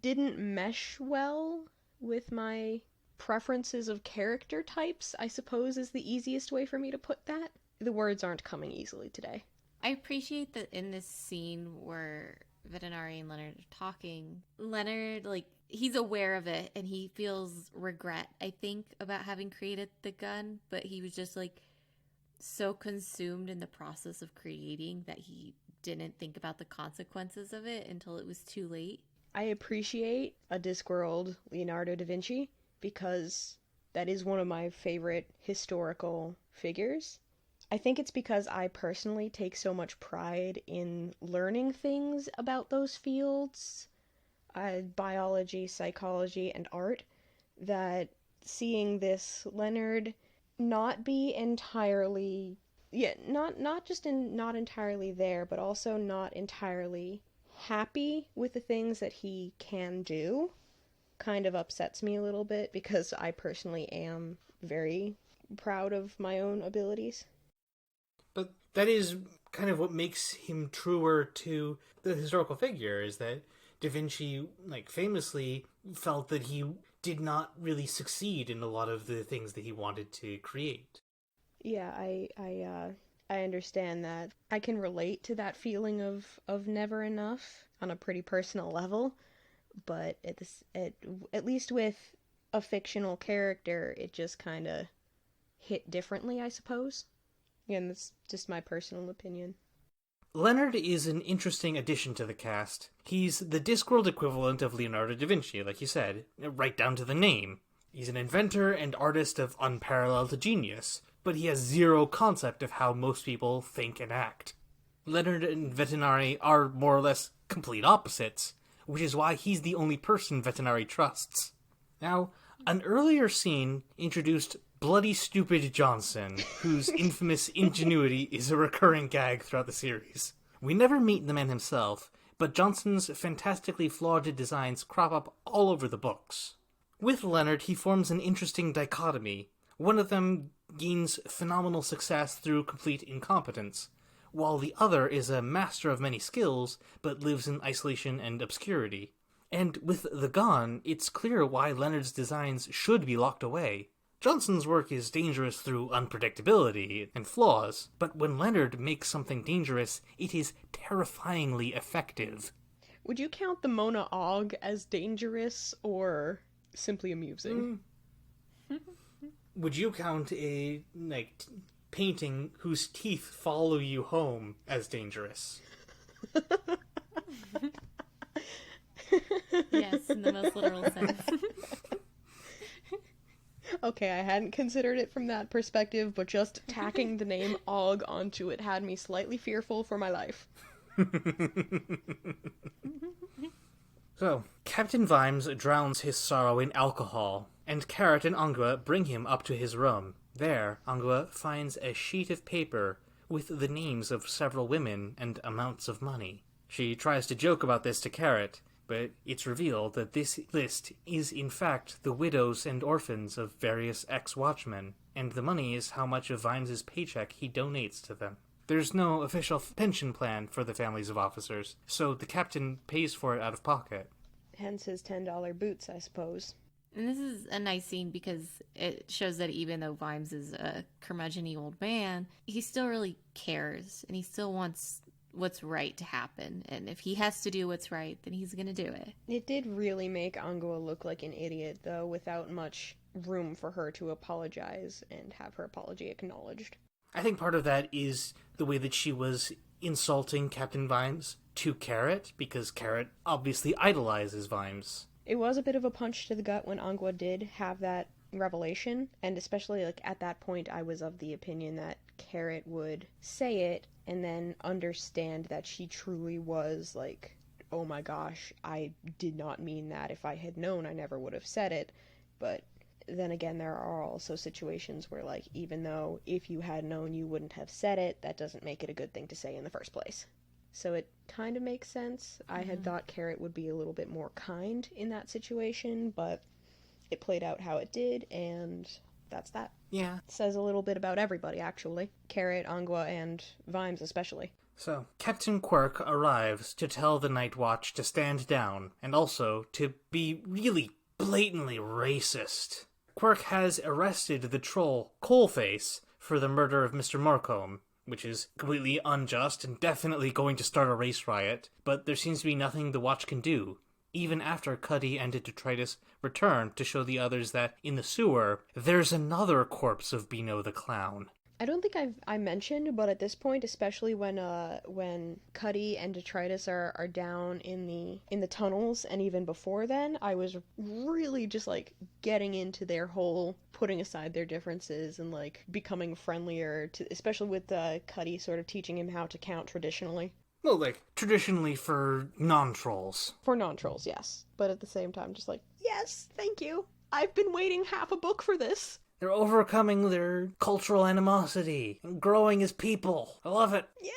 didn't mesh well with my preferences of character types, I suppose is the easiest way for me to put that. The words aren't coming easily today. I appreciate that in this scene where Vetinari and Leonard are talking, Leonard, like, he's aware of it and he feels regret, I think, about having created the gun, but he was just, like, so consumed in the process of creating that he didn't think about the consequences of it until it was too late. I appreciate a Discworld Leonardo da Vinci because that is one of my favorite historical figures. I think it's because I personally take so much pride in learning things about those fields, biology, psychology, and art, that seeing this Leonard not be entirely, not entirely there, but also not entirely happy with the things that he can do, kind of upsets me a little bit because I personally am very proud of my own abilities. But that is kind of what makes him truer to the historical figure, is that Da Vinci, like, famously felt that he did not really succeed in a lot of the things that he wanted to create. Yeah, I understand that. I can relate to that feeling of never enough on a pretty personal level, but at least with a fictional character, it just kind of hit differently, I suppose. Again, that's just my personal opinion. Leonard is an interesting addition to the cast. He's the Discworld equivalent of Leonardo da Vinci, like you said, right down to the name. He's an inventor and artist of unparalleled genius, but he has zero concept of how most people think and act. Leonard and Vetinari are more or less complete opposites, which is why he's the only person Vetinari trusts. Now, an earlier scene introduced Bloody Stupid Johnson, whose infamous ingenuity is a recurring gag throughout the series. We never meet the man himself, but Johnson's fantastically flawed designs crop up all over the books. With Leonard, he forms an interesting dichotomy. One of them gains phenomenal success through complete incompetence, while the other is a master of many skills, but lives in isolation and obscurity. And with the Gone, it's clear why Leonard's designs should be locked away. Johnson's work is dangerous through unpredictability and flaws, but when Leonard makes something dangerous, it is terrifyingly effective. Would you count the Mona Og as dangerous or simply amusing? Would you count a, painting whose teeth follow you home as dangerous? Yes, in the most literal sense. Okay, I hadn't considered it from that perspective, but just tacking the name Og onto it had me slightly fearful for my life. So, Captain Vimes drowns his sorrow in alcohol, and Carrot and Angua bring him up to his room. There, Angua finds a sheet of paper with the names of several women and amounts of money. She tries to joke about this to Carrot, but it's revealed that this list is in fact the widows and orphans of various ex-watchmen, and the money is how much of Vimes's paycheck he donates to them. There's no official pension plan for the families of officers, so the captain pays for it out of pocket. Hence his $10 boots, I suppose. And this is a nice scene because it shows that even though Vimes is a curmudgeon-y old man, he still really cares, and he still wants what's right to happen. And if he has to do what's right, then he's gonna do it. It did really make Angua look like an idiot, though, without much room for her to apologize and have her apology acknowledged. I think part of that is the way that she was insulting Captain Vimes to Carrot, because Carrot obviously idolizes Vimes. It was a bit of a punch to the gut when Angua did have that revelation, and especially at that point I was of the opinion that Carrot would say it and then understand that she truly was oh my gosh, I did not mean that. If I had known, I never would have said it. But then again, there are also situations where even though if you had known you wouldn't have said it, that doesn't make it a good thing to say in the first place. So it kind of makes sense. I had thought Carrot would be a little bit more kind in that situation, but it played out how it did, and that's that. Yeah. It says a little bit about everybody, actually. Carrot, Angua, and Vimes especially. So, Captain Quirk arrives to tell the Night Watch to stand down, and also to be really blatantly racist. Quirk has arrested the troll Coalface for the murder of Mr. Morcombe, which is completely unjust and definitely going to start a race riot, but there seems to be nothing the Watch can do, even after Cuddy and Detritus return to show the others that, in the sewer, there's another corpse of Beano the Clown. I don't think I mentioned, but at this point, especially when Cuddy and Detritus are down in the tunnels, and even before then, I was really just getting into their whole putting aside their differences and becoming friendlier, especially with Cuddy sort of teaching him how to count traditionally. Well, traditionally for non-trolls. For non-trolls, yes. But at the same time, just yes, thank you. I've been waiting half a book for this. They're overcoming their cultural animosity and growing as people. I love it. Yes!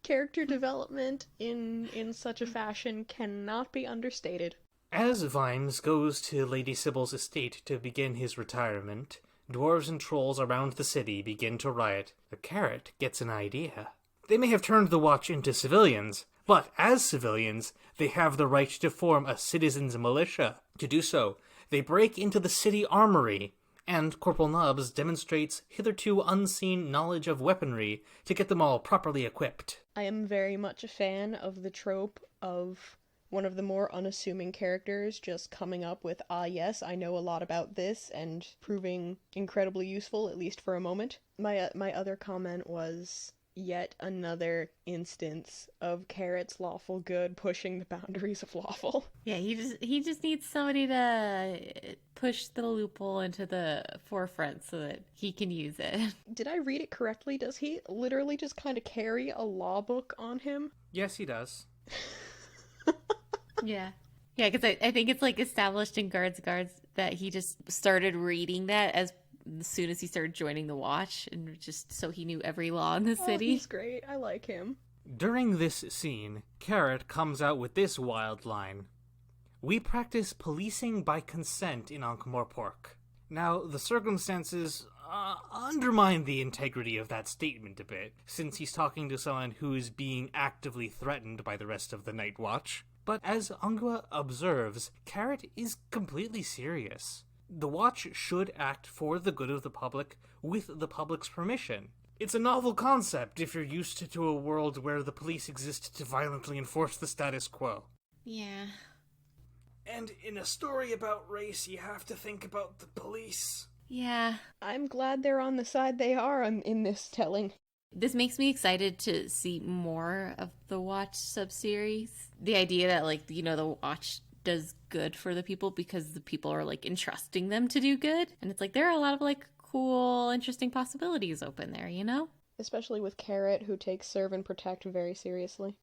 Character development in such a fashion cannot be understated. As Vimes goes to Lady Sybil's estate to begin his retirement, dwarves and trolls around the city begin to riot. The Carrot gets an idea. They may have turned the Watch into civilians, but as civilians, they have the right to form a citizens' militia. To do so, they break into the city armory, and Corporal Nubbs demonstrates hitherto unseen knowledge of weaponry to get them all properly equipped. I am very much a fan of the trope of one of the more unassuming characters just coming up with, yes, I know a lot about this, and proving incredibly useful, at least for a moment. My other comment was yet another instance of Carrot's lawful good pushing the boundaries of lawful. Yeah, he just needs somebody to push the loophole into the forefront so that he can use it. Did I read it correctly? Does he literally just kind of carry a law book on him? Yes, he does. Yeah. Yeah, because I think it's established in Guards that he just started reading that as soon as he started joining the Watch, and just so he knew every law in the city. He's great. I like him. During this scene, Carrot comes out with this wild line. We practice policing by consent in Ankh-Morpork. Now, the circumstances undermine the integrity of that statement a bit, since he's talking to someone who is being actively threatened by the rest of the Night Watch. But as Angua observes, Carrot is completely serious. The Watch should act for the good of the public with the public's permission. It's a novel concept if you're used to a world where the police exist to violently enforce the status quo. Yeah. And in a story about race, you have to think about the police. Yeah. I'm glad they're on the side they are in this telling. This makes me excited to see more of the Watch subseries. The idea that, like, you know, the Watch does good for the people because the people are, like, entrusting them to do good. And it's like, there are a lot of, like, cool, interesting possibilities open there, you know? Especially with Carrot, who takes serve and protect very seriously.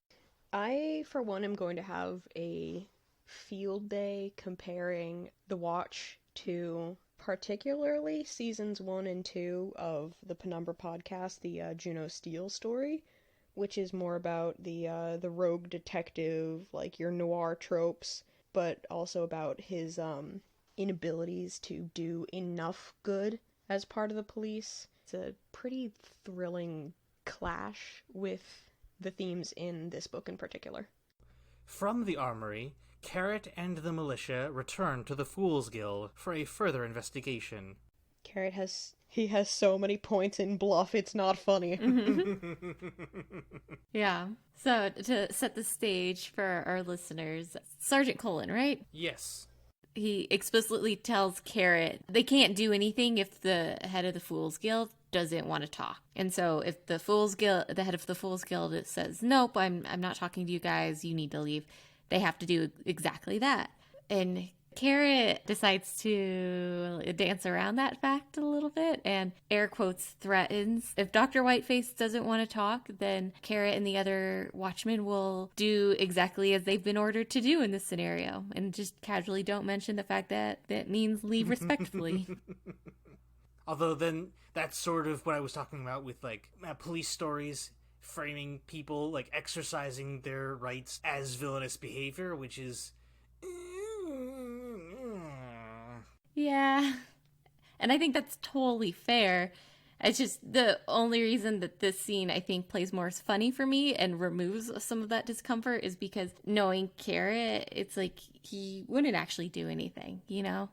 I, for one, am going to have a field day comparing the Watch to particularly seasons 1 and 2 of the Penumbra podcast, the Juno Steele story, which is more about the rogue detective, like your noir tropes, but also about his inabilities to do enough good as part of the police. It's a pretty thrilling clash with the themes in this book in particular. From the armory, Carrot and the militia return to the Fool's Guild for a further investigation. Carrot has so many points in bluff, it's not funny. Mm-hmm. Yeah. So to set the stage for our listeners, Sergeant Colin, right? Yes. He explicitly tells Carrot they can't do anything if the head of the Fool's Guild doesn't want to talk. And so if the head of the Fool's Guild says, nope, I'm not talking to you guys, you need to leave, they have to do exactly that. And Carrot decides to dance around that fact a little bit and air quotes threatens. If Dr. Whiteface doesn't want to talk, then Carrot and the other watchmen will do exactly as they've been ordered to do in this scenario and just casually don't mention the fact that that means leave respectfully. Although then that's sort of what I was talking about with like police stories framing people like exercising their rights as villainous behavior, which is yeah. And I think that's totally fair. It's just the only reason that this scene, I think, plays more funny for me and removes some of that discomfort is because knowing Carrot, it's like he wouldn't actually do anything, you know?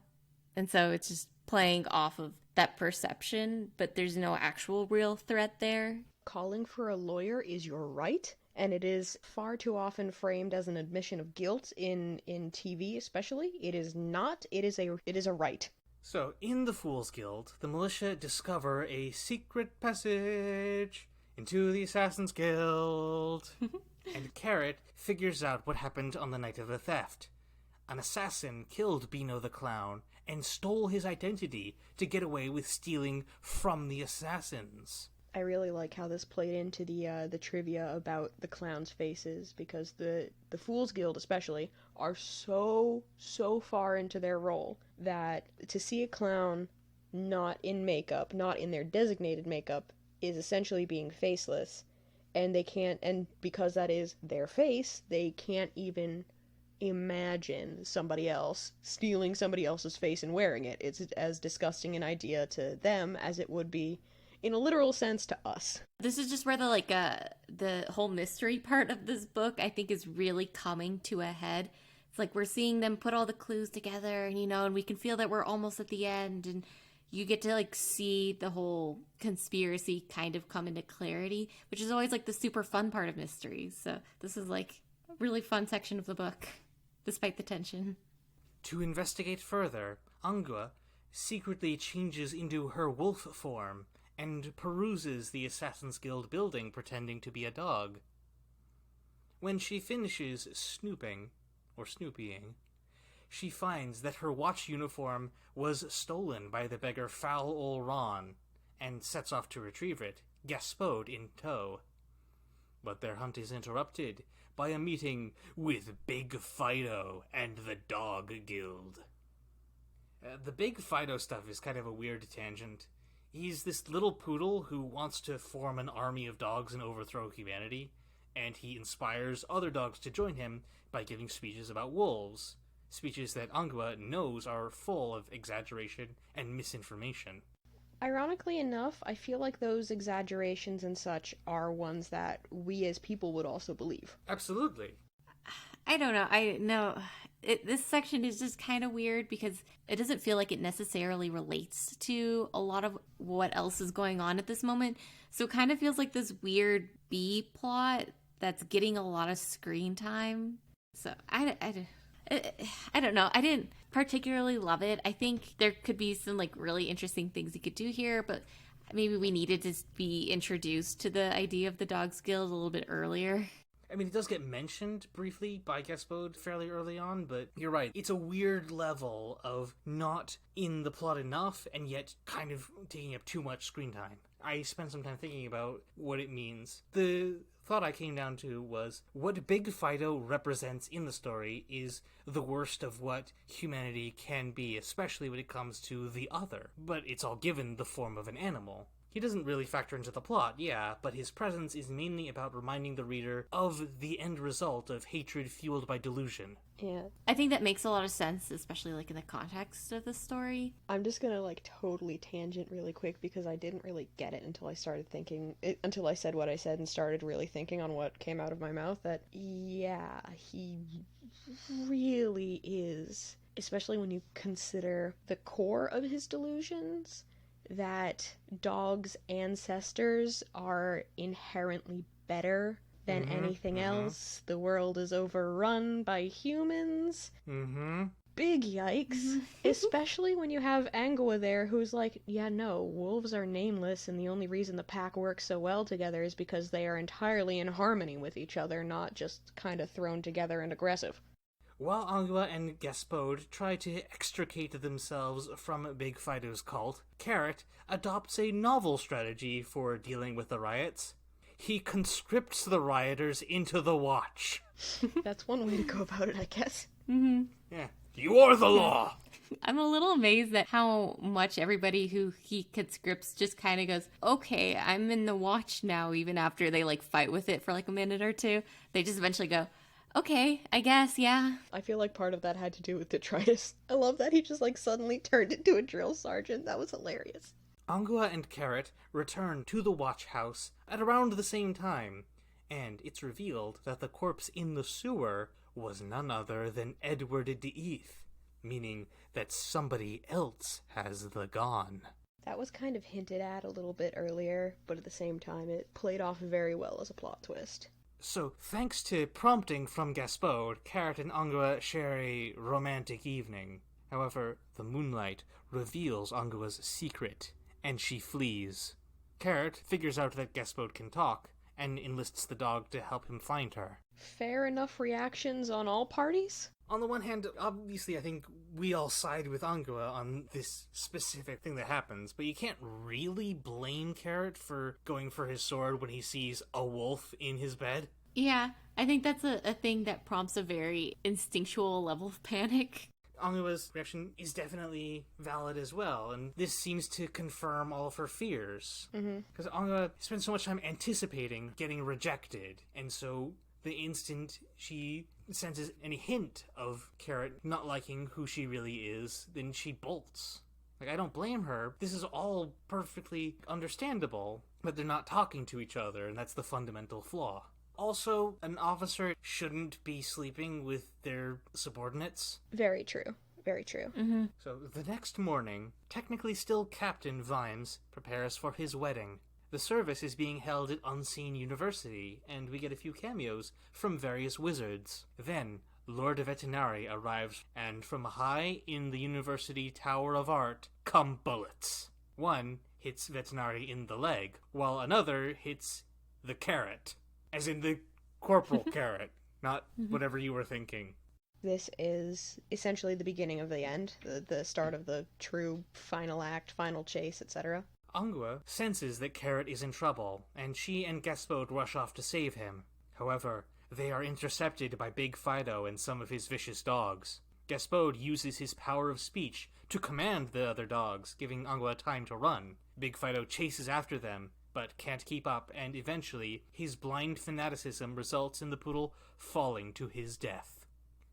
And so it's just playing off of that perception, but there's no actual real threat there. Calling for a lawyer is your right, and it is far too often framed as an admission of guilt in TV especially. It is not. It is a right. So, in the Fool's Guild, the militia discover a secret passage into the Assassin's Guild. And Carrot figures out what happened on the night of the theft. An assassin killed Beano the Clown and stole his identity to get away with stealing from the assassins. I really like how this played into the trivia about the clowns' faces, because the Fool's Guild especially are so far into their role that to see a clown not in makeup, not in their designated makeup, is essentially being faceless, and they can't, and because that is their face, they can't even imagine somebody else stealing somebody else's face and wearing it. It's as disgusting an idea to them as it would be in a literal sense to us. This is just where the whole mystery part of this book, I think, is really coming to a head. It's like we're seeing them put all the clues together, and and we can feel that we're almost at the end, and you get to like see the whole conspiracy kind of come into clarity, which is always like the super fun part of mysteries. So this is like a really fun section of the book, despite the tension. To investigate further, Angua secretly changes into her wolf form and peruses the Assassin's Guild building pretending to be a dog. When she finishes snooping, or snoopying, she finds that her watch uniform was stolen by the beggar Foul Ol Ron, and sets off to retrieve it, Gaspode in tow. But their hunt is interrupted by a meeting with Big Fido and the Dog Guild. The Big Fido stuff is kind of a weird tangent. He's this little poodle who wants to form an army of dogs and overthrow humanity, and he inspires other dogs to join him by giving speeches about wolves, speeches that Angua knows are full of exaggeration and misinformation. Ironically enough, I feel like those exaggerations and such are ones that we as people would also believe. Absolutely. I don't know. I know This section is just kind of weird because it doesn't feel like it necessarily relates to a lot of what else is going on at this moment. So it kind of feels like this weird B plot that's getting a lot of screen time. So I don't know. I didn't particularly love it. I think there could be some like really interesting things you could do here, but maybe we needed to be introduced to the idea of the Dogs Guild a little bit earlier. I mean, it does get mentioned briefly by Gaspode fairly early on, but you're right. It's a weird level of not in the plot enough and yet kind of taking up too much screen time. I spent some time thinking about what it means. The thought I came down to was what Big Fido represents in the story is the worst of what humanity can be, especially when it comes to the other. But it's all given the form of an animal. He doesn't really factor into the plot, yeah, but his presence is mainly about reminding the reader of the end result of hatred fueled by delusion. Yeah. I think that makes a lot of sense, especially like in the context of the story. I'm just gonna like totally tangent really quick because I didn't really get it until I started thinking, until I said what I said and started really thinking on what came out of my mouth, that yeah, he really is, especially when you consider the core of his delusions, that dogs' ancestors are inherently better than anything else. The world is overrun by humans. Big yikes. Especially when you have Angua there, who's like, yeah, no, wolves are nameless, and the only reason the pack works so well together is because they are entirely in harmony with each other, not just kind of thrown together and aggressive. While Angua and Gaspode try to extricate themselves from Big Fido's cult, Carrot adopts a novel strategy for dealing with the riots. He conscripts the rioters into the Watch. That's one way to go about it, I guess. Yeah. You are the law! I'm a little amazed at how much everybody who he conscripts just kind of goes, okay, I'm in the Watch now, even after they like fight with it for like a minute or two. They just eventually go, okay, I guess, yeah. I feel like part of that had to do with detritus. I love that he just like suddenly turned into a drill sergeant. That was hilarious. Angua and Carrot return to the Watch House at around the same time, and it's revealed that the corpse in the sewer was none other than Edward Deeth, meaning that somebody else has the gone. That was kind of hinted at a little bit earlier, but at the same time it played off very well as a plot twist. So, thanks to prompting from Gaspode, Carrot and Angua share a romantic evening. However, the moonlight reveals Angua's secret, and she flees. Carrot figures out that Gaspode can talk, and enlists the dog to help him find her. Fair enough reactions on all parties? On the one hand, obviously I think we all side with Angua on this specific thing that happens, but you can't really blame Carrot for going for his sword when he sees a wolf in his bed. Yeah, I think that's a thing that prompts a very instinctual level of panic. Angua's reaction is definitely valid as well, and this seems to confirm all of her fears. Because Angua spends so much time anticipating getting rejected, and so the instant she senses any hint of Carrot not liking who she really is, then she bolts. Like, I don't blame her. This is all perfectly understandable, but they're not talking to each other, and that's the fundamental flaw. Also, an officer shouldn't be sleeping with their subordinates. Very true. Very true. So, the next morning, technically still Captain Vimes prepares for his wedding. The service is being held at Unseen University, and we get a few cameos from various wizards. Then, Lord Vetinari arrives, and from high in the University Tower of Art come bullets. One hits Vetinari in the leg, while another hits the Carrot. As in the Corporal Carrot, not whatever you were thinking. This is essentially the beginning of the end, the start of the true final act, final chase, etc. Angua senses that Carrot is in trouble, and she and Gaspode rush off to save him. However, they are intercepted by Big Fido and some of his vicious dogs. Gaspode uses his power of speech to command the other dogs, giving Angua time to run. Big Fido chases after them, but can't keep up, and eventually, his blind fanaticism results in the poodle falling to his death.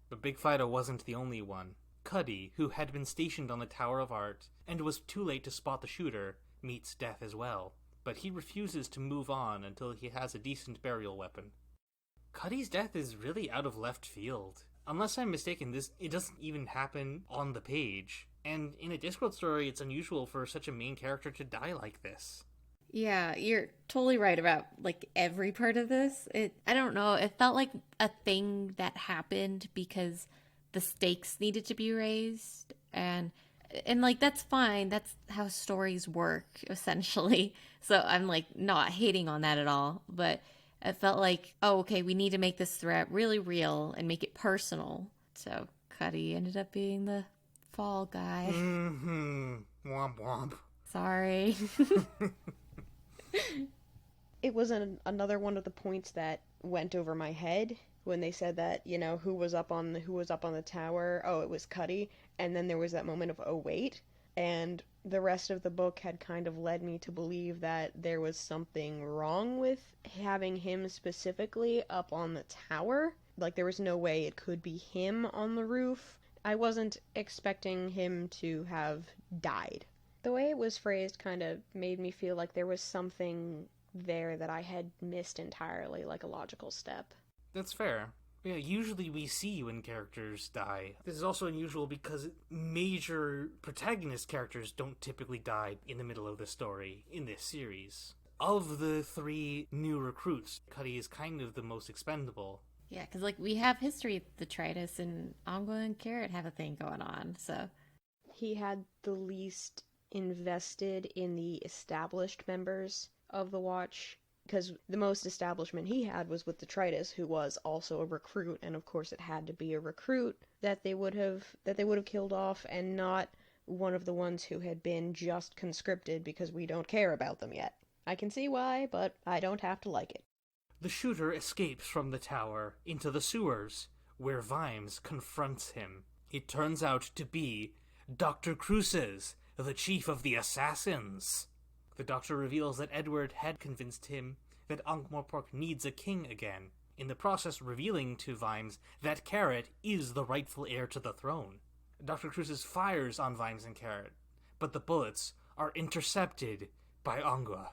But Big Fido wasn't the only one. Cuddy, who had been stationed on the Tower of Art, and was too late to spot the shooter, meets death as well. But he refuses to move on until he has a decent burial weapon. Cuddy's death is really out of left field. Unless I'm mistaken, it doesn't even happen on the page. And in a Discworld story, it's unusual for such a main character to die like this. Yeah, you're totally right about like every part of this. I don't know, it felt like a thing that happened because the stakes needed to be raised, and like that's fine. That's how stories work essentially. So I'm like not hating on that at all, but it felt like, oh, okay, we need to make this threat really real and make it personal. So Cuddy ended up being the fall guy. Mm-hmm. Womp womp. Sorry. It was another one of the points that went over my head when they said that, who was up on the tower. Oh, it was Cuddy. And then there was that moment of, oh wait, and the rest of the book had kind of led me to believe that there was something wrong with having him specifically up on the tower. Like, there was no way it could be him on the roof. I wasn't expecting him to have died. The way it was phrased kind of made me feel like there was something there that I had missed entirely, like a logical step. That's fair. Yeah, usually we see when characters die. This is also unusual because major protagonist characters don't typically die in the middle of the story in this series. Of the 3 new recruits, Cuddy is kind of the most expendable. Yeah, because like we have history with detritus, and Angua and Carrot have a thing going on, so. He had the least invested in the established members of the Watch, because the most establishment he had was with Detritus, who was also a recruit, and of course it had to be a recruit that they would have killed off, and not one of the ones who had been just conscripted because we don't care about them yet. I can see why, but I don't have to like it. The shooter escapes from the tower into the sewers, where Vimes confronts him. It turns out to be Dr. Cruces, the chief of the assassins. The doctor reveals that Edward had convinced him that Ankh-Morpork needs a king again, in the process revealing to Vimes that Carrot is the rightful heir to the throne. Dr. Cruces fires on Vimes and Carrot, but the bullets are intercepted by Angua.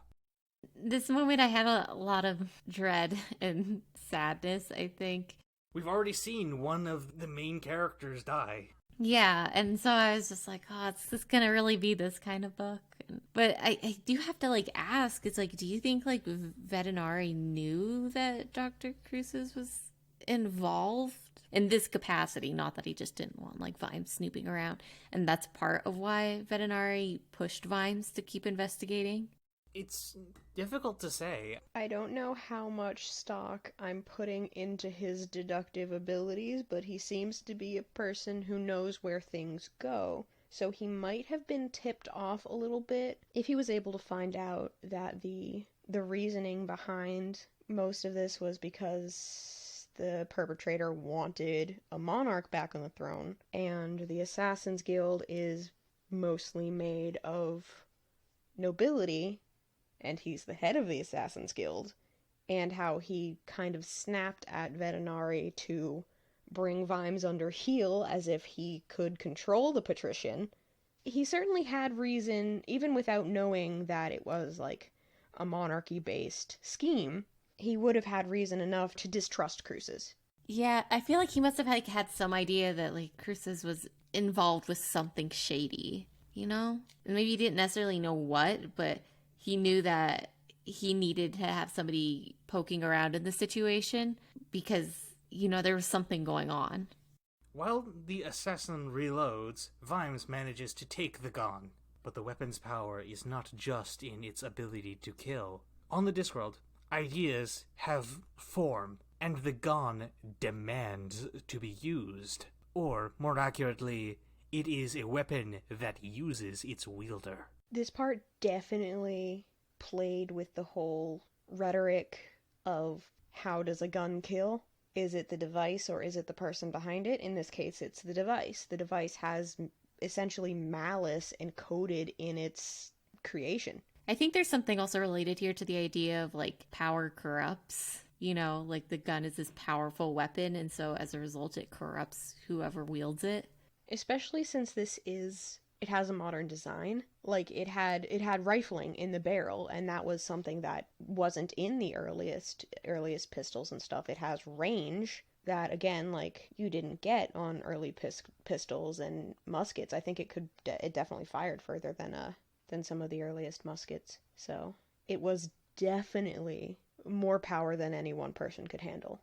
This moment I had a lot of dread and sadness, I think. We've already seen one of the main characters die. Yeah, and so I was just like, oh, is this gonna really be this kind of book? But I do have to, like, ask, it's like, do you think, like, Vetinari knew that Dr. Cruces was involved in this capacity? Not that he just didn't want, like, Vimes snooping around. And that's part of why Vetinari pushed Vimes to keep investigating? It's difficult to say. I don't know how much stock I'm putting into his deductive abilities, but he seems to be a person who knows where things go. So he might have been tipped off a little bit if he was able to find out that the reasoning behind most of this was because the perpetrator wanted a monarch back on the throne, and the Assassin's Guild is mostly made of nobility, and he's the head of the Assassin's Guild, and how he kind of snapped at Vetinari to bring Vimes under heel as if he could control the patrician. He certainly had reason, even without knowing that it was like a monarchy-based scheme, he would have had reason enough to distrust Cruces. Yeah, I feel like he must have had some idea that, like, Cruces was involved with something shady, you know? And maybe he didn't necessarily know what, but he knew that he needed to have somebody poking around in the situation because, you know, there was something going on. While the assassin reloads, Vimes manages to take the gun, but the weapon's power is not just in its ability to kill. On the Discworld, ideas have form, and the gun demands to be used. Or, more accurately, it is a weapon that uses its wielder. This part definitely played with the whole rhetoric of how does a gun kill? Is it the device or is it the person behind it? In this case, it's the device. The device has essentially malice encoded in its creation. I think there's something also related here to the idea of, like, power corrupts. You know, like, the gun is this powerful weapon, and so as a result it corrupts whoever wields it. Especially since it has a modern design. Like, it had rifling in the barrel, and that was something that wasn't in the earliest pistols and stuff. It has range that, again, like, you didn't get on early pistols and muskets. I think it definitely fired further than some of the earliest muskets. So it was definitely more power than any one person could handle.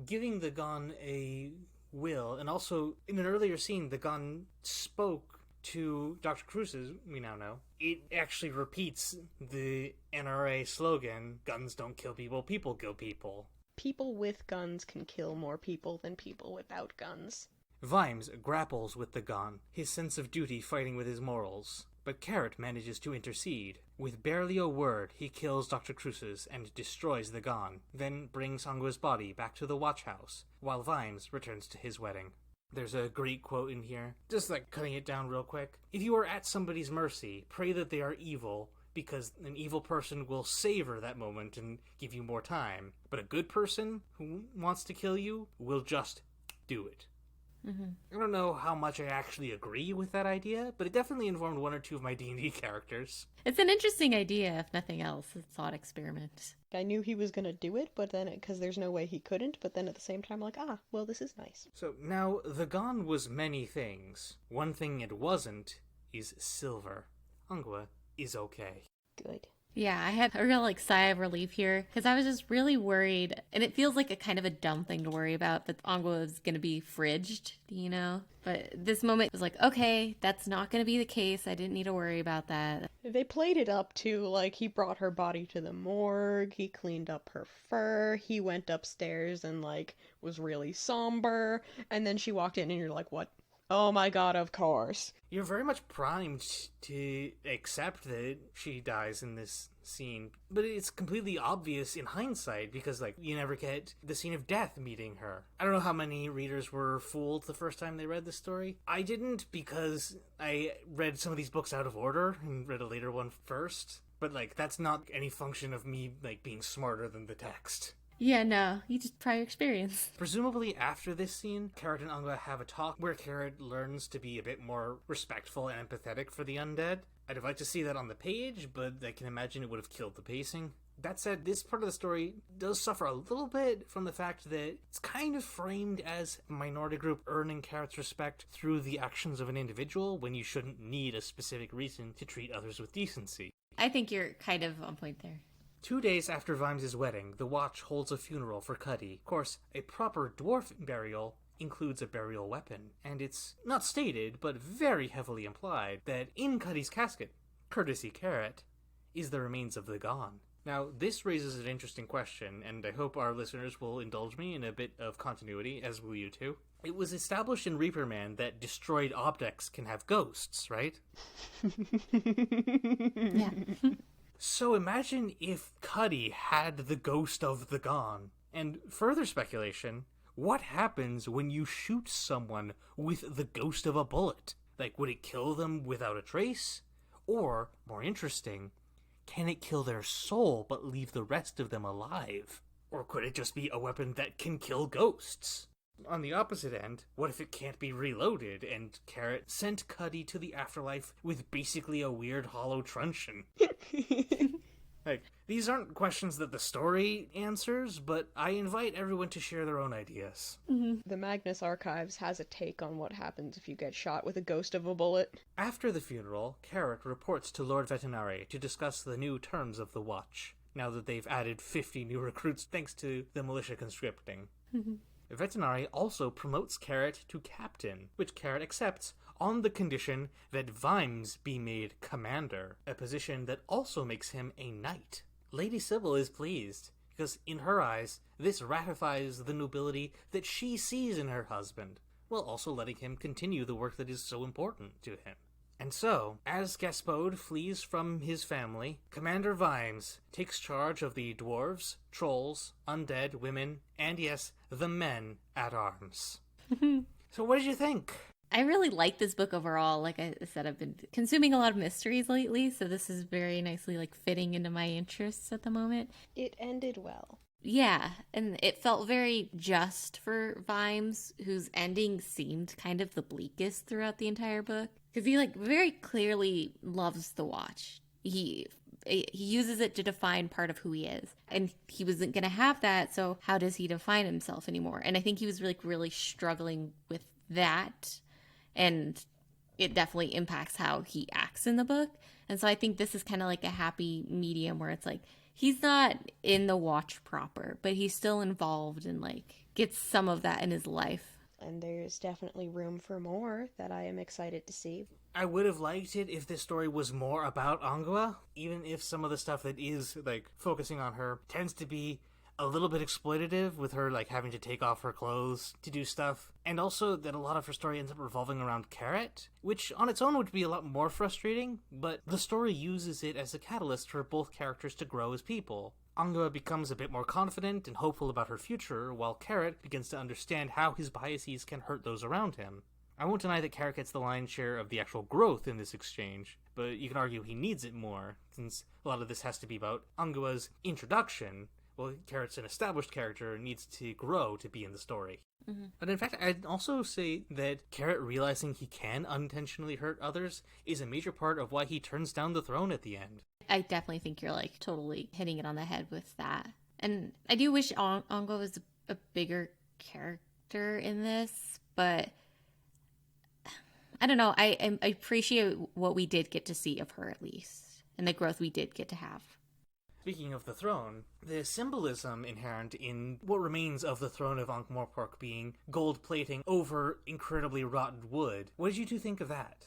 Giving the gun a will, and also in an earlier scene, the gun spoke to Dr. Cruz, we now know. It actually repeats the NRA slogan, guns don't kill people, people kill people. People with guns can kill more people than people without guns. Vimes grapples with the gun, his sense of duty fighting with his morals. But Carrot manages to intercede. With barely a word, he kills Dr. Cruces and destroys the gun, then brings Angua's body back to the watch house, while Vimes returns to his wedding. There's a great quote in here, just like cutting it down real quick. If you are at somebody's mercy, pray that they are evil, because an evil person will savor that moment and give you more time. But a good person who wants to kill you will just do it. I don't know how much I actually agree with that idea, but it definitely informed one or two of my D&D characters. It's an interesting idea, if nothing else. It's a thought experiment. I knew he was gonna do it, but then, because there's no way he couldn't, but then at the same time, like, well, this is nice. So now, the gun was many things. One thing it wasn't is silver. Angua is okay. Good. Yeah, I had a real sigh of relief here because I was just really worried, and it feels like a kind of a dumb thing to worry about that Angua is going to be fridged, But this moment was like, okay, that's not going to be the case. I didn't need to worry about that. They played it up too, like, he brought her body to the morgue, he cleaned up her fur, he went upstairs and, like, was really somber, and then she walked in and you're like, what? Oh my god, of course. You're very much primed to accept that she dies in this scene, but it's completely obvious in hindsight because, you never get the scene of death meeting her. I don't know how many readers were fooled the first time they read this story. I didn't because I read some of these books out of order and read a later one first, but, that's not any function of me, being smarter than the text. Yeah, no, you just prior experience. Presumably after this scene, Carrot and Angua have a talk where Carrot learns to be a bit more respectful and empathetic for the undead. I'd have liked to see that on the page, but I can imagine it would have killed the pacing. That said, this part of the story does suffer a little bit from the fact that it's kind of framed as a minority group earning Carrot's respect through the actions of an individual when you shouldn't need a specific reason to treat others with decency. I think you're kind of on point there. 2 days after Vimes' wedding, the Watch holds a funeral for Cuddy. Of course, a proper dwarf burial includes a burial weapon, and it's not stated, but very heavily implied, that in Cuddy's casket, courtesy Carrot, is the remains of the Gone. Now, this raises an interesting question, and I hope our listeners will indulge me in a bit of continuity, as will you too. It was established in Reaper Man that destroyed objects can have ghosts, right? Yeah. So imagine if Cuddy had the ghost of the Gone. And further speculation, what happens when you shoot someone with the ghost of a bullet? Would it kill them without a trace? Or, more interesting, can it kill their soul but leave the rest of them alive? Or could it just be a weapon that can kill ghosts? On the opposite end, what if it can't be reloaded and Carrot sent Cuddy to the afterlife with basically a weird hollow truncheon? These aren't questions that the story answers, but I invite everyone to share their own ideas. The Magnus Archives has a take on what happens if you get shot with a ghost of a bullet. After the funeral, Carrot reports to Lord Vetinari to discuss the new terms of the Watch, now that they've added 50 new recruits thanks to the militia conscripting. Vetinari also promotes Carrot to captain, which Carrot accepts on the condition that Vimes be made commander, a position that also makes him a knight. Lady Sybil is pleased, because in her eyes, this ratifies the nobility that she sees in her husband, while also letting him continue the work that is so important to him. And so, as Gaspode flees from his family, Commander Vimes takes charge of the dwarves, trolls, undead, women, and yes, the men at arms. So what did you think? I really like this book overall. Like I said, I've been consuming a lot of mysteries lately, so this is very nicely fitting into my interests at the moment. It ended well. Yeah, and it felt very just for Vimes, whose ending seemed kind of the bleakest throughout the entire book. Because he very clearly loves the Watch. He he uses it to define part of who he is. And he wasn't going to have that, so how does he define himself anymore? And I think he was really struggling with that, and it definitely impacts how he acts in the book. And so I think this is kind of like a happy medium where it's like, he's not in the watch proper, but he's still involved and like gets some of that in his life. And there's definitely room for more that I am excited to see. I would have liked it if this story was more about Angua, even if some of the stuff that is, like, focusing on her tends to be a little bit exploitative, with her, like, having to take off her clothes to do stuff. And also that a lot of her story ends up revolving around Carrot, which on its own would be a lot more frustrating, but the story uses it as a catalyst for both characters to grow as people. Angua becomes a bit more confident and hopeful about her future, while Carrot begins to understand how his biases can hurt those around him. I won't deny that Carrot gets the lion's share of the actual growth in this exchange, but you can argue he needs it more, since a lot of this has to be about Angua's introduction. Well, Carrot's an established character and needs to grow to be in the story. Mm-hmm. But in fact, I'd also say that Carrot realizing he can unintentionally hurt others is a major part of why he turns down the throne at the end. I definitely think you're like totally hitting it on the head with that. And I do wish Angua was a bigger character in this, but I don't know. I appreciate what we did get to see of her at least, and the growth we did get to have. Speaking of the throne, the symbolism inherent in what remains of the throne of Ankh-Morpork being gold plating over incredibly rotten wood. What did you two think of that?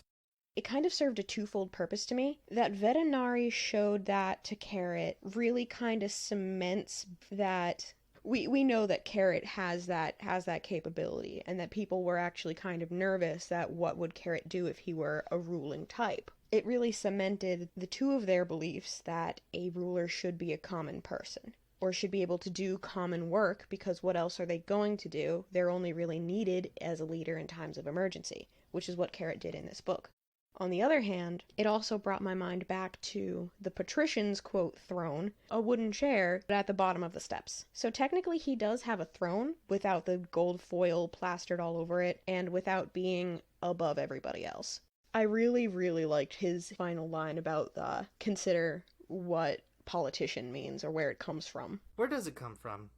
It kind of served a twofold purpose to me. That Veterinari showed that to Carrot really kind of cements that we know that Carrot has that capability, and that people were actually kind of nervous that what would Carrot do if he were a ruling type. It really cemented the two of their beliefs that a ruler should be a common person, or should be able to do common work, because what else are they going to do? They're only really needed as a leader in times of emergency, which is what Carrot did in this book. On the other hand, it also brought my mind back to the patrician's, quote, throne, a wooden chair at the bottom of the steps. So technically he does have a throne without the gold foil plastered all over it, and without being above everybody else. I really, really liked his final line about consider what politician means, or where it comes from. Where does it come from?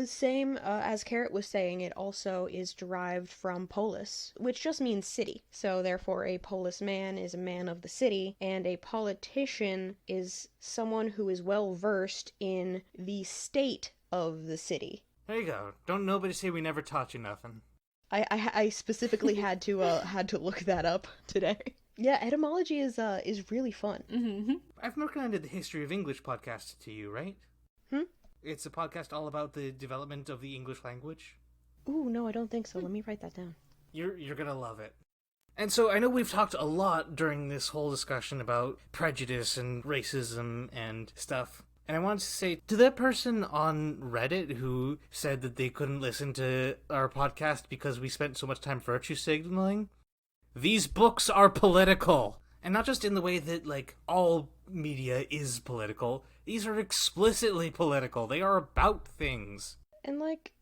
Same as Carrot was saying, it also is derived from polis, which just means city. So therefore a polis man is a man of the city, and a politician is someone who is well versed in the state of the city. There you go. Don't nobody say we never taught you nothing. I specifically had to look that up today. Yeah, etymology is really fun. Mm-hmm. I've recommended the History of English podcast to you, right? It's a podcast all about the development of the English language. Ooh, no, I don't think so. Let me write that down. You're gonna love it. And so I know we've talked a lot during this whole discussion about prejudice and racism and stuff. And I wanted to say, to that person on Reddit who said that they couldn't listen to our podcast because we spent so much time virtue signaling, these books are political. And not just in the way that, like, all media is political. These are explicitly political. They are about things. And, like,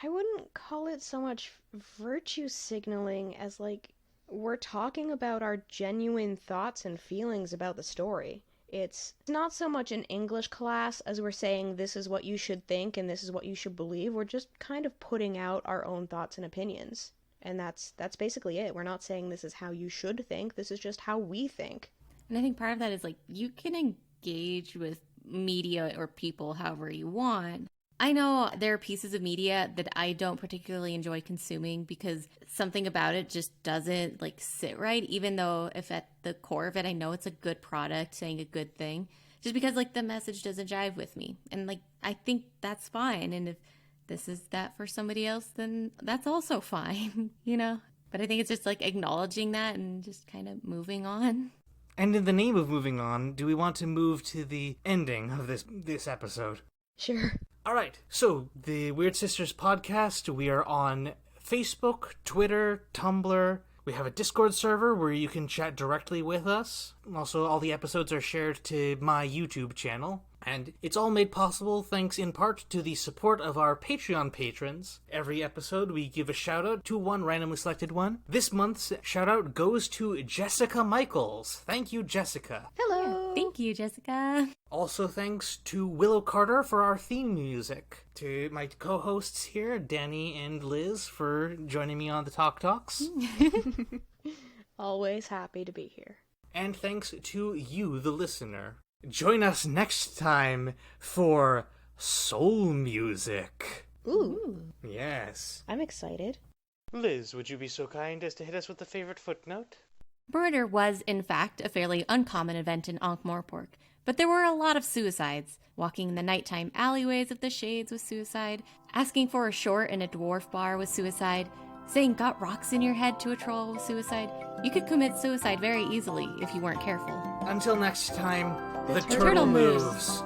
I wouldn't call it so much virtue signaling as, like, we're talking about our genuine thoughts and feelings about the story. It's not so much an English class as we're saying this is what you should think and this is what you should believe. We're just kind of putting out our own thoughts and opinions. And that's basically it. We're not saying this is how you should think. This is just how we think. And I think part of that is, like, you can engage with media or people however you want. I know there are pieces of media that I don't particularly enjoy consuming because something about it just doesn't, like, sit right, even though if at the core of it I know it's a good product saying a good thing, just because, like, the message doesn't jive with me. And, like, I think that's fine. And if this is that for somebody else, then that's also fine, you know? But I think it's just, like, acknowledging that and just kind of moving on. And in the name of moving on, do we want to move to the ending of this episode? Sure. All right, so the Weird Sisters podcast, we are on Facebook, Twitter, Tumblr. We have a Discord server where you can chat directly with us. Also, all the episodes are shared to my YouTube channel. And it's all made possible thanks in part to the support of our Patreon patrons. Every episode we give a shout out to one randomly selected one. This month's shout out goes to Jessica Michaels. Thank you, Jessica. Hello. Thank you, Jessica. Also thanks to Willow Carter for our theme music. To my co-hosts here, Dani and Liz, for joining me on the Talk Talks. Always happy to be here. And thanks to you, the listener. Join us next time for Soul Music. Ooh. Yes. I'm excited. Liz, would you be so kind as to hit us with the favorite footnote? Murder was, in fact, a fairly uncommon event in Ankh-Morpork, but there were a lot of suicides. Walking in the nighttime alleyways of the Shades was suicide, asking for a short in a dwarf bar was suicide, saying got rocks in your head to a troll was suicide. You could commit suicide very easily if you weren't careful. Until next time, the turtle turtle moves. moves.